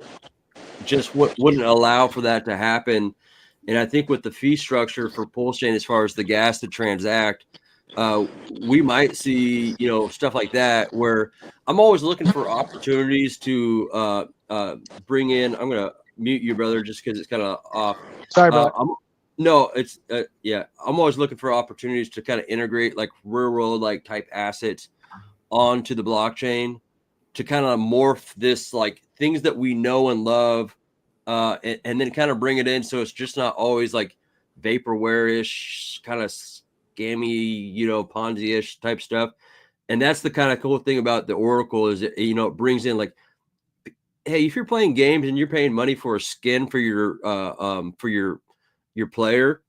just wouldn't allow for that to happen. And I think with the fee structure for Pulse Chain, as far as the gas to transact, we might see stuff like that, where I'm always looking for opportunities to bring in. I'm gonna mute you, brother, just because it's kind of off. Sorry, bro. I'm always looking for opportunities to kind of integrate real world type assets onto the blockchain, to kind of morph this things that we know and love, and then kind of bring it in, so it's just not always vaporware-ish, kind of scammy, Ponzi-ish type stuff, And that's the kind of cool thing about the Oracle is it, you know, it brings in like, hey, if you're playing games and you're paying money for a skin for your player,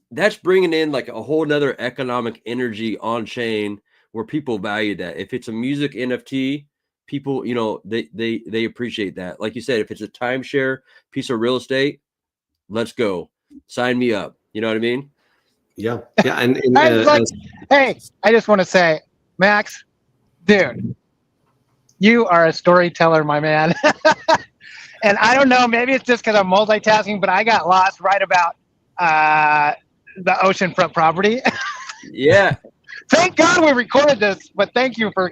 that's bringing in like a whole nother economic energy on chain where people value that. If it's a music NFT, people, you know, they appreciate that. Like you said, if it's a timeshare piece of real estate, let's go, sign me up. You know what I mean? Yeah. And hey, I just want to say, Max, dude, you are a storyteller, my man. And I don't know, maybe it's just because I'm multitasking, but I got lost right about the oceanfront property. Yeah. Thank God we recorded this, but thank you for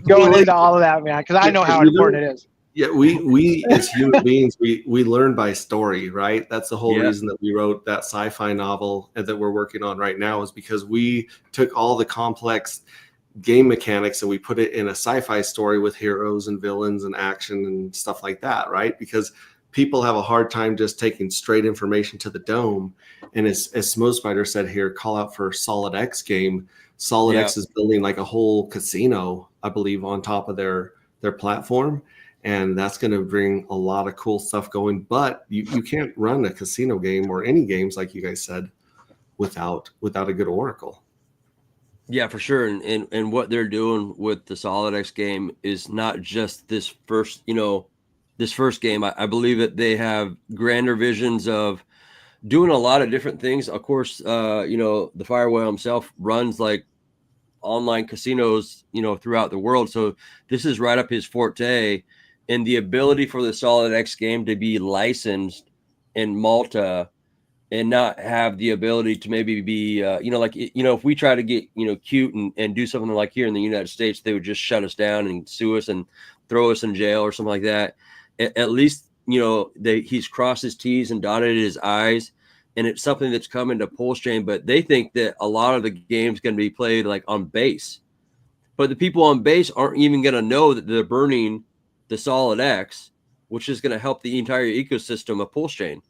going into all of that, man, because I know how important it is. Yeah, we as human beings, we learn by story, right? That's the whole reason that we wrote that sci-fi novel and that we're working on right now, is because we took all the complex game mechanics and we put it in a sci-fi story with heroes and villains and action and stuff like that, right? Because people have a hard time just taking straight information to the dome. And as Smo Spider said here, call out for Solid X game. Solid X is building like a whole casino, I believe, on top of their platform. And that's going to bring a lot of cool stuff going. But you can't run a casino game or any games, like you guys said, without a good Oracle. Yeah, for sure. And what they're doing with the Solid X game is not just this first game. I believe that they have grander visions of doing a lot of different things. Of course, the Fire Whale himself runs like online casinos, throughout the world. So this is right up his forte. And the ability for the Solid X game to be licensed in Malta and not have the ability to maybe be, if we try to get, cute and do something like here in the United States, they would just shut us down and sue us and throw us in jail or something like that. At least, he's crossed his T's and dotted his I's, and it's something that's coming to Pulse Chain. But they think that a lot of the game's going to be played like on base. But the people on base aren't even going to know that they're burning the Solid X, which is going to help the entire ecosystem of Pulse Chain.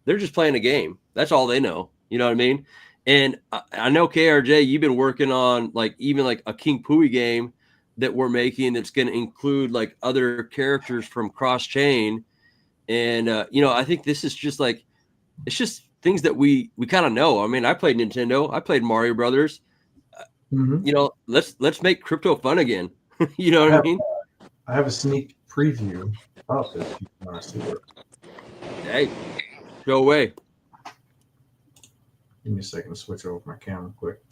They're just playing a game. That's all they know. You know what I mean? And I know, KRJ, you've been working on even a King Pooey game that we're making that's going to include like other characters from cross chain. And, I think this is just it's just things that we kind of know. I mean, I played Nintendo. I played Mario Brothers. Let's make crypto fun again. You know what I mean? I have a sneak preview of it. If you want to see it. Hey, go away. Give me a second to switch over my camera quick.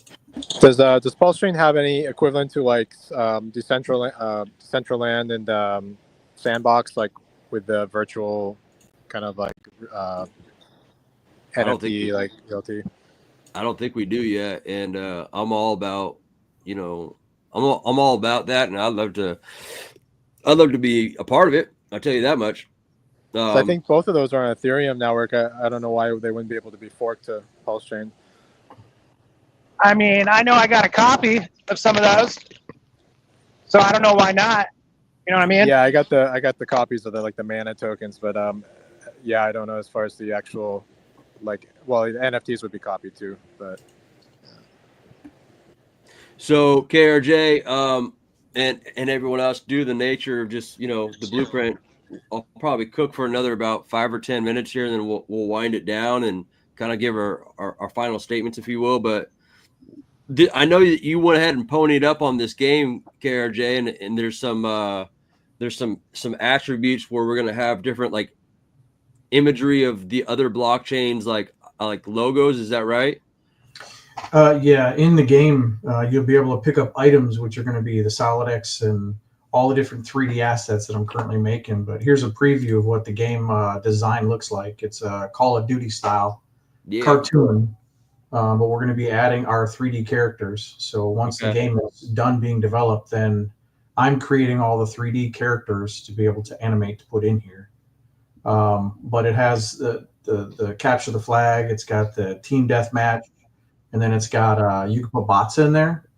Does Pulse Chain have any equivalent to Decentraland and Sandbox, like with the virtual kind of NFT like LT? I don't think we do yet, and I'm all about I'm all about that, and I'd love to be a part of it. I'll tell you that much. I think both of those are on Ethereum network. I don't know why they wouldn't be able to be forked to Pulse Chain. I mean, I know I got a copy of some of those, so I don't know why not. You know what I mean? Yeah, I got the copies of the mana tokens, but I don't know as far as the actual the NFTs would be copied too, but. So KRJ and everyone else, due to the nature of just the blueprint, I'll probably cook for another about 5 or 10 minutes here, and then we'll wind it down and kind of give our final statements, if you will. But I know that you went ahead and ponied up on this game, KRJ, and there's some attributes where we're gonna have different imagery of the other blockchains, like logos. Is that right? Yeah, in the game, you'll be able to pick up items, which are going to be the Solid X and all the different 3D assets that I'm currently making. But here's a preview of what the game design looks like. It's a Call of Duty style cartoon, but we're going to be adding our 3D characters. So once the game is done being developed, then I'm creating all the 3D characters to be able to animate to put in here. But it has the capture the flag. It's got the team deathmatch. And then it's got you can put bots in there,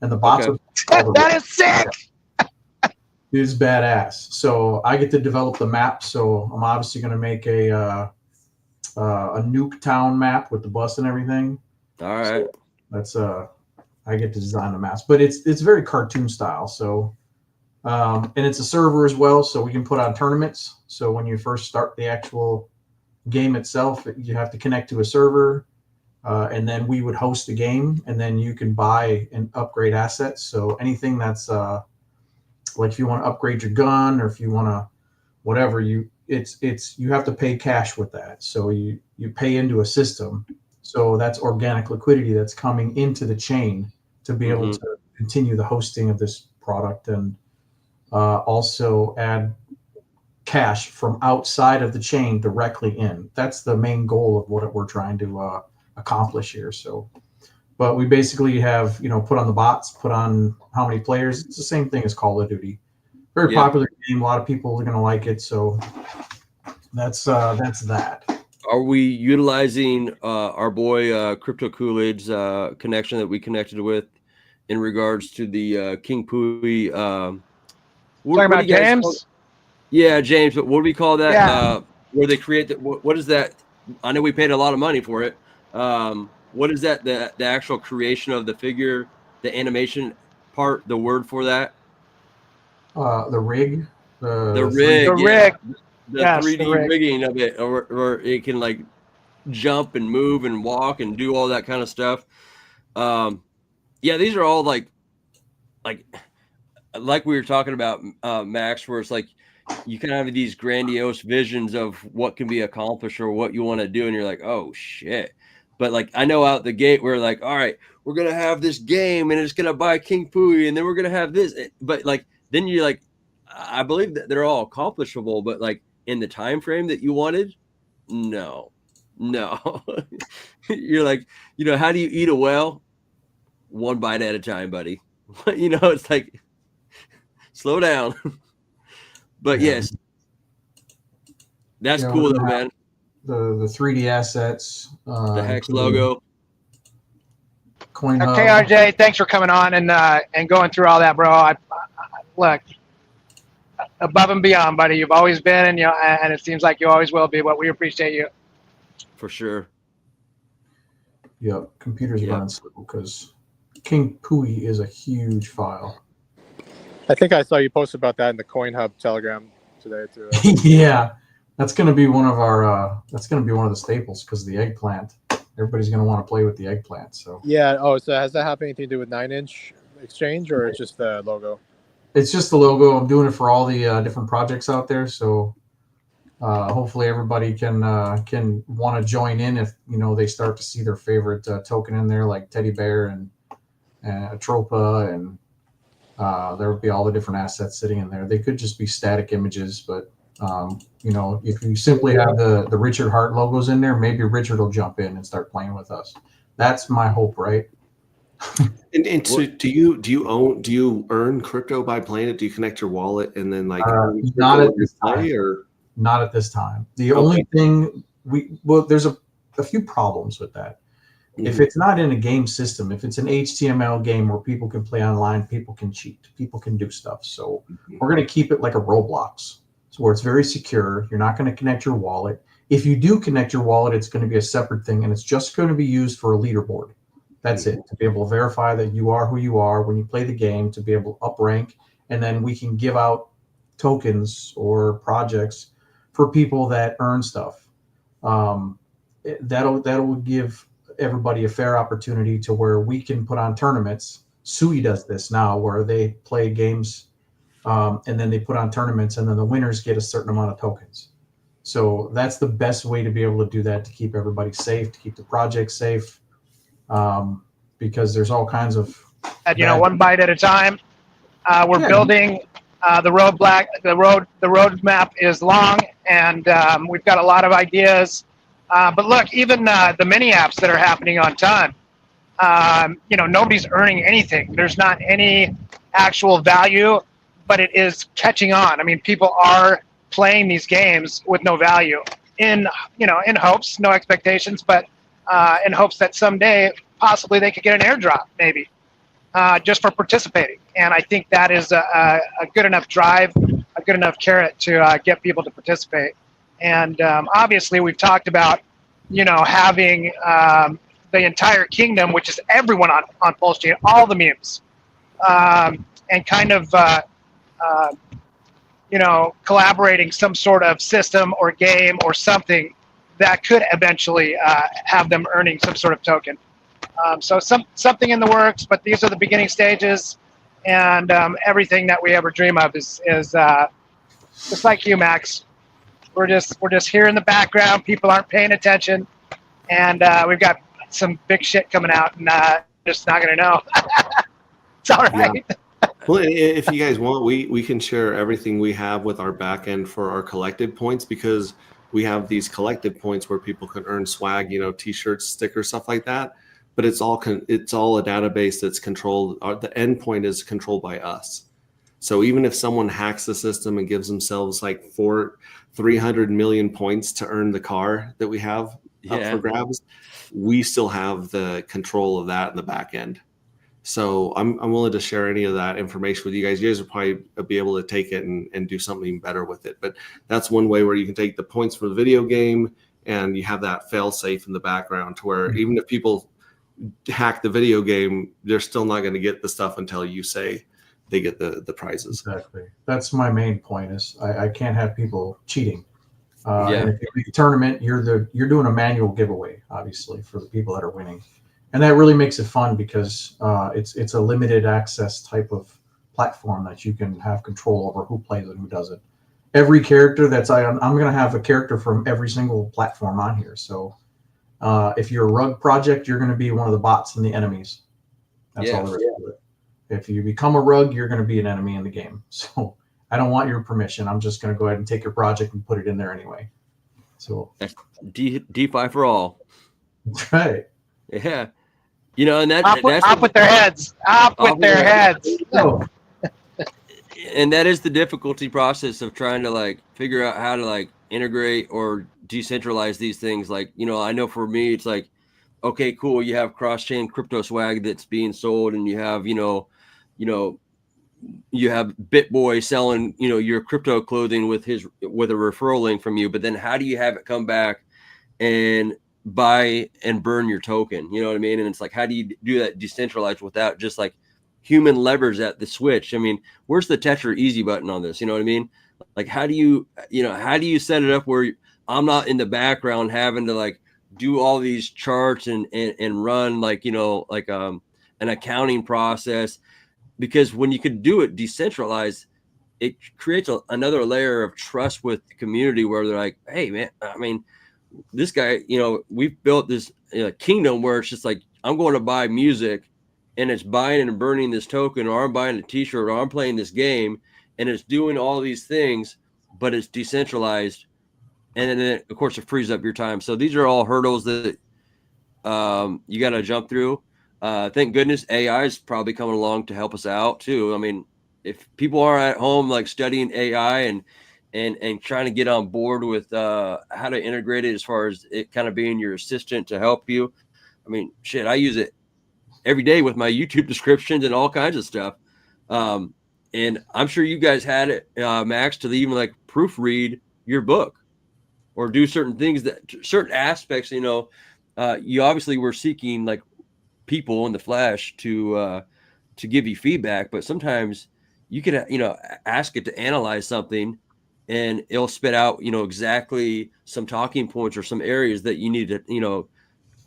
and the bots that is sick. Is badass. So I get to develop the map. So I'm obviously going to make a Nuke Town map with the bus and everything. All right. So I get to design the maps, but it's very cartoon style. So, and it's a server as well, so we can put on tournaments. So when you first start the actual game itself, you have to connect to a server, and then we would host the game, and then you can buy and upgrade assets. So anything that's like if you want to upgrade your gun or if you want to whatever, you have to pay cash with that. So you pay into a system. So that's organic liquidity that's coming into the chain to be able to continue the hosting of this product, and also add cash from outside of the chain directly in. That's the main goal of what we're trying to accomplish here. So, but we basically have, put on the bots, put on how many players. It's the same thing as Call of Duty. Very popular game. A lot of people are going to like it. So that's that. Are we utilizing our boy Crypto Kool-Aid's connection that we connected with in regards to the King Pooey? Talking about James? Yeah, James. But what do we call that? Yeah. Where they create that? What is that? I know we paid a lot of money for it. What is that? The actual creation of the figure, the animation part, the word for that? The rig. The rig. The rig. The Yes, 3D the rig. rigging of it, or it can like jump and move and walk and do all that kind of stuff. Yeah, these are all like we were talking about, Max, where it's like you kind of have these grandiose visions of what can be accomplished or what you want to do, and you're like, oh shit. But like I know out the gate we're like, all right, we're gonna have this game and it's gonna buy King Pooey, and then we're gonna have this. But like then you're like, I believe that they're all accomplishable, but like in the time frame that you wanted, no. You're like, how do you eat a whale? One bite at a time, buddy. It's like slow down. But yes, that's cool though, man. The 3D assets, The Hex logo. Coin Okay, RJ, thanks for coming on and going through all that, bro. I look, above and beyond, buddy. You've always been, and it seems like you always will be. But we appreciate you. For sure. Yep, computers running slow because King Pooey is a huge file. I think I saw you post about that in the Coin Hub Telegram today too. Yeah, that's going to be one of our. That's going to be one of the staples because the eggplant. Everybody's going to want to play with the eggplant. So yeah. Oh, so has that have anything to do with 9-inch exchange or it's just the logo? It's just the logo. I'm doing it for all the different projects out there. So hopefully everybody can want to join in if they start to see their favorite token in there, like Teddy Bear and Atropa, and there will be all the different assets sitting in there. They could just be static images, but if you simply have the Richard Hart logos in there, maybe Richard will jump in and start playing with us. That's my hope, right? And so do you earn crypto by playing it? Do you connect your wallet and then not at this time? Not at this time. The only thing there's a few problems with that. Mm-hmm. If it's not in a game system, if it's an HTML game where people can play online, people can cheat, people can do stuff. So we're going to keep it like a Roblox, so where it's very secure. You're not going to connect your wallet. If you do connect your wallet, it's going to be a separate thing, and it's just going to be used for a leaderboard. That's it, to be able to verify that you are who you are when you play the game, to be able to up rank, and then we can give out tokens or projects for people that earn stuff. That'll give everybody a fair opportunity to where we can put on tournaments. Sui does this now, where they play games and then they put on tournaments, and then the winners get a certain amount of tokens. So that's the best way to be able to do that, to keep everybody safe, to keep the project safe. Because there's all kinds of one bite at a time. We're building the road map is long, and we've got a lot of ideas. But look, even the mini apps that are happening on Ton, nobody's earning anything. There's not any actual value, but it is catching on. I mean, people are playing these games with no value in hopes, no expectations, but in hopes that someday possibly they could get an airdrop, maybe, just for participating. And I think that is a good enough drive, a good enough carrot to get people to participate. And obviously we've talked about, having the entire kingdom, which is everyone on Pulse Chain, all the memes, and kind of collaborating some sort of system or game or something that could eventually have them earning some sort of token. So something in the works, but these are the beginning stages, and everything that we ever dream of is just like you, Max. We're just here in the background. People aren't paying attention, and we've got some big shit coming out, and just not gonna know. It's all right. Yeah. Well, if you guys want, we can share everything we have with our back end for our collected points, because we have these collected points where people can earn swag, t-shirts, stickers, stuff like that. But it's all a database that's controlled. The endpoint is controlled by us. So even if someone hacks the system and gives themselves like 300 million points to earn the car that we have up for grabs, we still have the control of that in the back end. So I'm willing to share any of that information with you guys. You guys will probably be able to take it and do something better with it. But that's one way where you can take the points from the video game and you have that fail safe in the background to where even if people hack the video game, they're still not going to get the stuff until you say they get the prizes. Exactly. That's my main point is I can't have people cheating. And if you make a tournament, you're doing a manual giveaway, obviously, for the people that are winning. And that really makes it fun because it's a limited access type of platform that you can have control over who plays and who doesn't. Every character I'm going to have a character from every single platform on here. So if you're a rug project, you're going to be one of the bots and the enemies. That's all there is to it. If you become a rug, you're going to be an enemy in the game. So I don't want your permission. I'm just going to go ahead and take your project and put it in there anyway. So DeFi for all. That's right. Yeah. And that's up with their heads. Up with their heads. Oh. And that is the difficulty process of trying to figure out how to integrate or decentralize these things. I know for me, it's okay, cool. You have cross-chain crypto swag that's being sold, and you have, you have BitBoy selling, your crypto clothing with a referral link from you. But then how do you have it come back and buy and burn your token? You know what I mean? And it's how do you do that decentralized without just human levers at the switch? I mean, where's the Tetra easy button on this? You know what I mean? How do you set it up where I'm not in the background having to do all these charts and run an accounting process? Because when you could do it decentralized, it creates another layer of trust with the community where they're like, hey man, I mean, this guy, we've built this kingdom where it's just I'm going to buy music and it's buying and burning this token, or I'm buying a t-shirt, or I'm playing this game and it's doing all these things, but it's decentralized. And then of course it frees up your time. So these are all hurdles that you got to jump through. Thank goodness AI is probably coming along to help us out too. I mean, if people are at home studying AI and trying to get on board with how to integrate it as far as it kind of being your assistant to help you. I mean, shit, I use it every day with my YouTube descriptions and all kinds of stuff. And I'm sure you guys had it, Max, to even proofread your book or do certain things certain aspects, you obviously were seeking people in the flesh to give you feedback, but sometimes you could, ask it to analyze something and it'll spit out, exactly some talking points or some areas that you need to,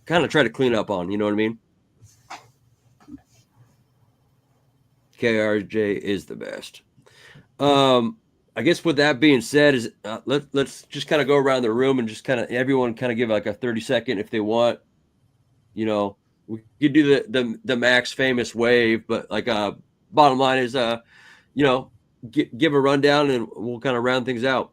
kind of try to clean up on, you know what I mean? KRJ is the best. I guess with that being said, is let's just kind of go around the room and just kind of everyone kind of give a 30-second if they want. We could do the Max famous wave, but bottom line is give a rundown and we'll kind of round things out.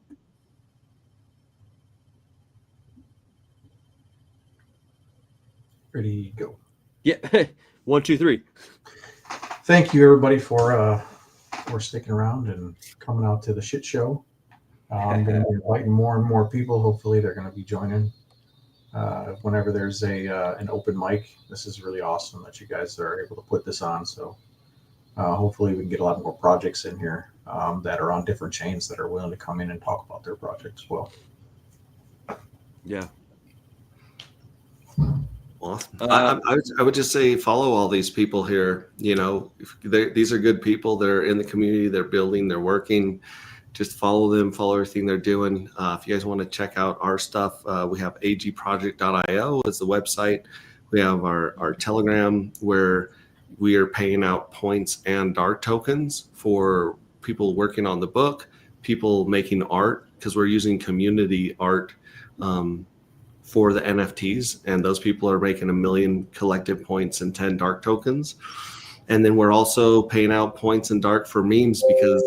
Ready, go. Yeah. 1, 2, 3. Thank you everybody for sticking around and coming out to the shit show. I'm going to be inviting more and more people. Hopefully they're going to be joining whenever there's an open mic. This is really awesome that you guys are able to put this on. So hopefully we can get a lot more projects in here that are on different chains that are willing to come in and talk about their projects as well. Yeah. Awesome. Uh, I would just say follow all these people here. You know, these are good people. They're in the community. They're building. They're working. Just follow them. Follow everything they're doing. If you guys want to check out our stuff, we have agproject.io as the website. We have our Telegram where we are paying out points and dark tokens for people working on the book, people making art, because we're using community art for the NFTs, and those people are making 1 million collective points and 10 dark tokens. And then we're also paying out points and dark for memes, because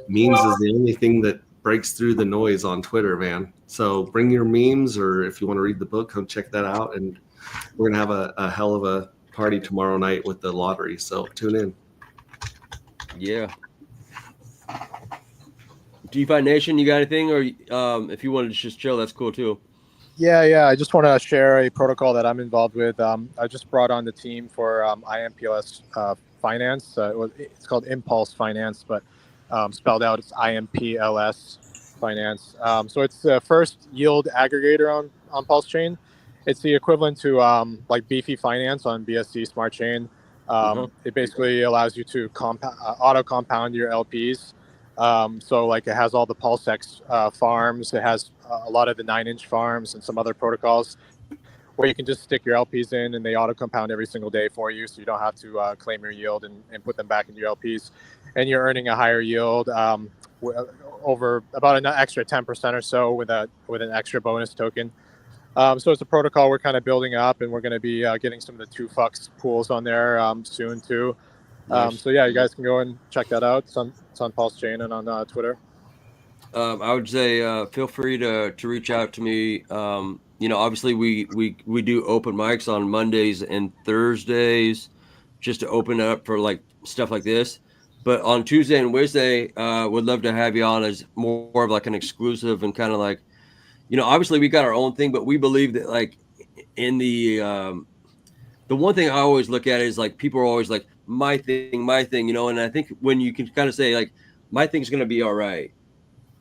memes is the only thing that breaks through the noise on Twitter, man. So bring your memes, or if you want to read the book, come check that out. And we're gonna have a hell of a party tomorrow night with the lottery. So tune in. yeah. DeFi Nation, you got anything, or if you wanted to just chill, that's cool too. Yeah. I just want to share a protocol that I'm involved with. I just brought on the team for IMPLS Finance. It's called Impulse Finance, but spelled out it's IMPLS Finance. So it's the first yield aggregator on Pulse Chain. It's the equivalent to like Beefy Finance on BSC Smart Chain. It basically allows you to auto compound your LPs. So like it has all the PulseX farms. It has a lot of the 9-inch farms and some other protocols where you can just stick your LPs in and they auto compound every single day for you. So you don't have to claim your yield and put them back into your LPs. And you're earning a higher yield over about an extra 10% or so with an extra bonus token. So it's a protocol we're kind of building up, and we're going to be getting some of the 2Fux pools on there soon too. Nice. So yeah, you guys can go and check that out. It's on Pulse Chain and on Twitter. I would say feel free to reach out to me. Obviously we do open mics on Mondays and Thursdays just to open up for like stuff like this. But on Tuesday and Wednesday, would love to have you on as more of like an exclusive and kind of like, obviously we got our own thing, but we believe that like in the one thing I always look at is like people are always like my thing, and I think when you can kind of say like my thing's going to be all right,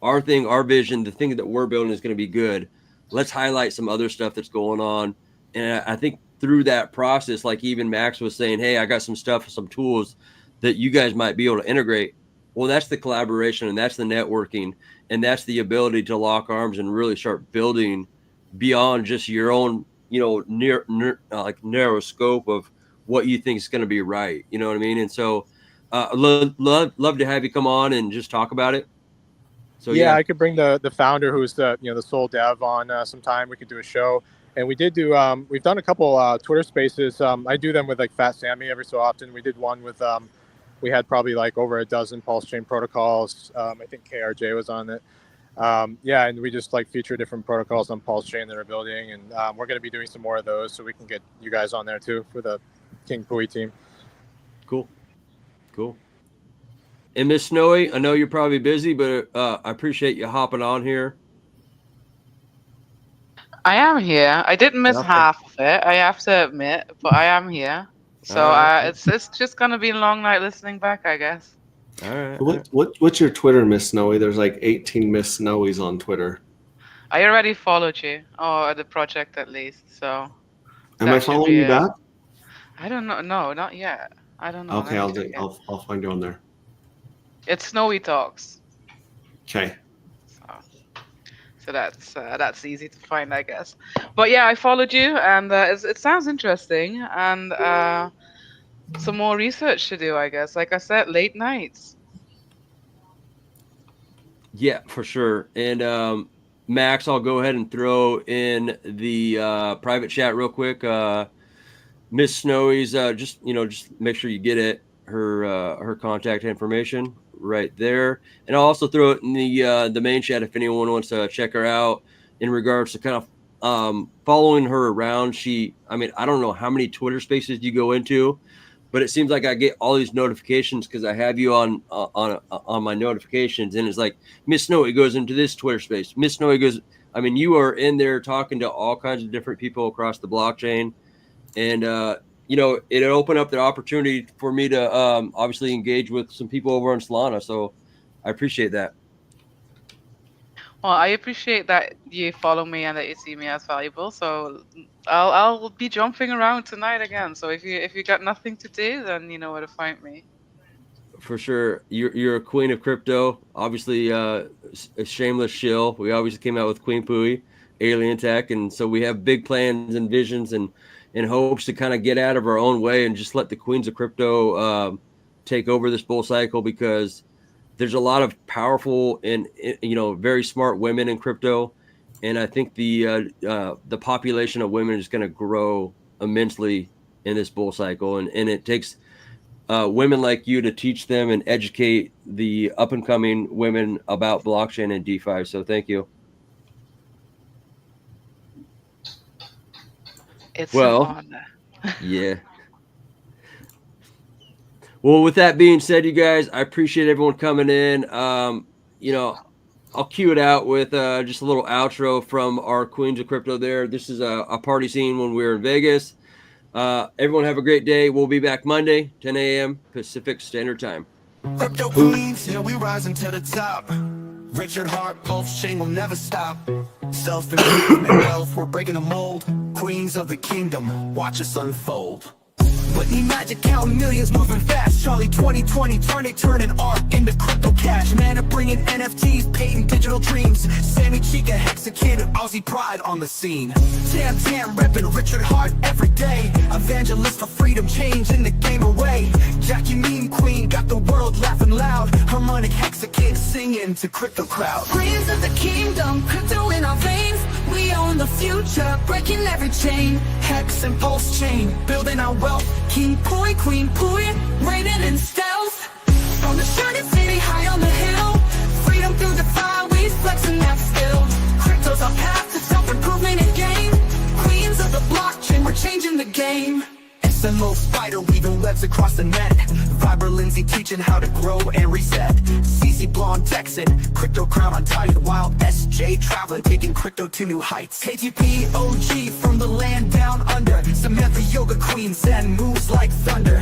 our thing, our vision, the thing that we're building is going to be good. Let's highlight some other stuff that's going on. And I think through that process, like even Max was saying, hey, I got some stuff, some tools that you guys might be able to integrate. Well, that's the collaboration, and that's the networking, and that's the ability to lock arms and really start building beyond just your own, narrow scope of what you think is going to be right. You know what I mean? And so love to have you come on and just talk about it. So yeah, I could bring the founder who's the sole dev on sometime. We could do a show. And we did do we've done a couple Twitter spaces. I do them with like Fat Sammy every so often. We did one with we had probably like over a dozen Pulse Chain protocols. I think KRJ was on it. And we just like feature different protocols on Pulse Chain that are building, and we're going to be doing some more of those so we can get you guys on there too for the King Pui team. Cool. And Miss Snowy, I know you're probably busy, but I appreciate you hopping on here. I am here. I didn't miss half of it, I have to admit, but I am here. So it's just gonna be a long night listening back, I guess. All right. What's your Twitter, Miss Snowy? There's like 18 Miss Snowies on Twitter. I already followed you, or the project at least. So. Am I following you back? I don't know. No, not yet. I don't know. Okay, I'll find you on there. It's Snowy Talks. Okay. So that's easy to find, I guess. But yeah, I followed you, and it sounds interesting, and some more research to do, I guess. Like I said, late nights. Yeah, for sure. And Max, I'll go ahead and throw in the private chat real quick. Miss Snowy's just make sure you get it. Her contact information right there, and I'll also throw it in the main chat if anyone wants to check her out in regards to kind of following her around. I don't know how many Twitter spaces you go into, but it seems like I get all these notifications because I have you on my notifications, and it's like Miss Snowy goes into this Twitter space. Miss Snowy goes. You are in there talking to all kinds of different people across the blockchain, and it opened up the opportunity for me to obviously engage with some people over on Solana. So I appreciate that. Well, I appreciate that you follow me and that you see me as valuable. So I'll be jumping around tonight again. So if you got nothing to do, then you know where to find me. For sure. You're a queen of crypto. Obviously, a shameless shill. We obviously came out with Queen Pui, Alien Tech, and so we have big plans and visions and hopes to kind of get out of our own way and just let the queens of crypto take over this bull cycle, because there's a lot of powerful and very smart women in crypto, and I think the population of women is going to grow immensely in this bull cycle, and it takes women like you to teach them and educate the up and coming women about blockchain and DeFi. So thank you. It's Well, an honor. Yeah. Well, with that being said, you guys, I appreciate everyone coming in. I'll cue it out with just a little outro from our Queens of Crypto there. This is a party scene when we were in Vegas. Everyone have a great day. We'll be back Monday, 10 a.m. Pacific Standard Time. Crypto queens, yeah, we rising to the top. Richard Hart, Pulse Chain will never stop. Self-improvement and wealth, we're breaking the mold. Queens of the kingdom, watch us unfold. Whitney Magic counting millions, moving fast. Charlie 2020, turning art into crypto cash. Mana bringing NFTs, painting digital dreams. Sammy Chica, Hexakid, Aussie pride on the scene. Tam repping Richard Hart every day. Evangelist for freedom, changing the game away. Jackie Mean Queen got the world laughing loud. Harmonic Hexakid singing to crypto crowd. Queens of the kingdom, crypto in our veins. We own the future, breaking every chain. Hex and Pulse Chain, building our wealth. King Pui, Queen Pui, reigning in stealth. From the shining city high on the hill, freedom through the fire, we flexing that skill. Crypto's our path to self-improvement and gain. Queens of the blockchain, we're changing the game. SMO Spider weaving webs across the net. Viber Lindsay teaching how to grow and reset. CC Blonde Texan, Crypto Crown on tight. While SJ traveling, taking crypto to new heights. KTP OG from the land down under. Samantha Yoga Queen send moves like thunder.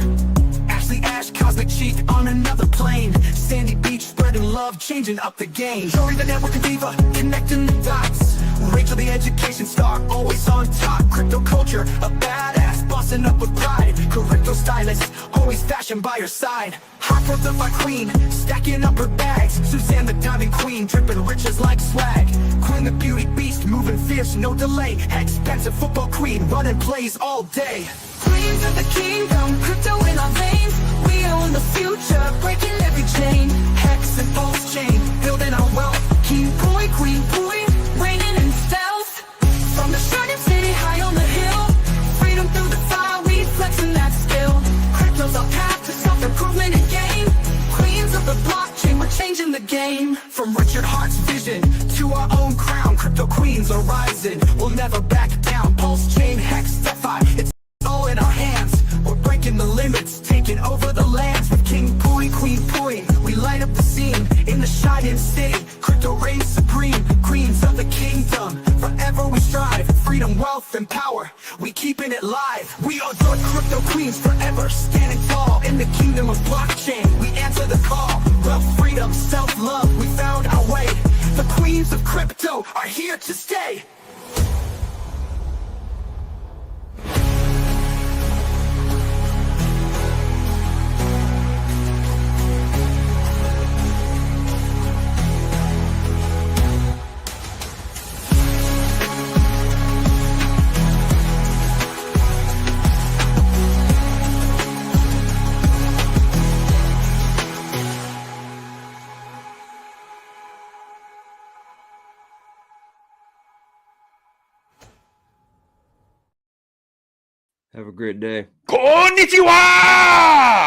Ashley Ash, Cosmic Chic on another plane. Sandy Beach spreading love, changing up the game. Jory the network diva, connecting the dots. Rachel the education star, always on top. Crypto culture, a badass, bossing up with pride. Crypto stylist, always fashion by her side. Hot for the queen, stacking up her bags. Suzanne the diamond queen, dripping riches like swag. Queen the beauty beast, moving fierce, no delay. Expensive football queen, running plays all day. Queens of the kingdom, crypto in our veins. We own the future, breaking every chain. Hex and Pulse Chain, building our wealth. King Pui, Queen Pui, reigning in stealth. From the shining city high on the hill, freedom through the fire, we flexing that skill. Crypto's our path to self-improvement and gain. Queens of the blockchain, we're changing the game. From Richard Hart's vision to our own crown, crypto queens are rising, we'll never back down. Pulse Chain, Hex, DeFi, it's all in our hands. We're breaking the limits, taking over the lands. With King Pui, Queen Pui, we light up the scene. In the shining city, crypto reigns supreme. Queens of the kingdom, forever we strive. Freedom, wealth, and power, we keeping it live. We are the crypto queens, forever standing tall. In the kingdom of blockchain, we answer the call. Wealth, freedom, self-love, we found our way. The queens of crypto are here to stay. Have a great day. Konnichiwa!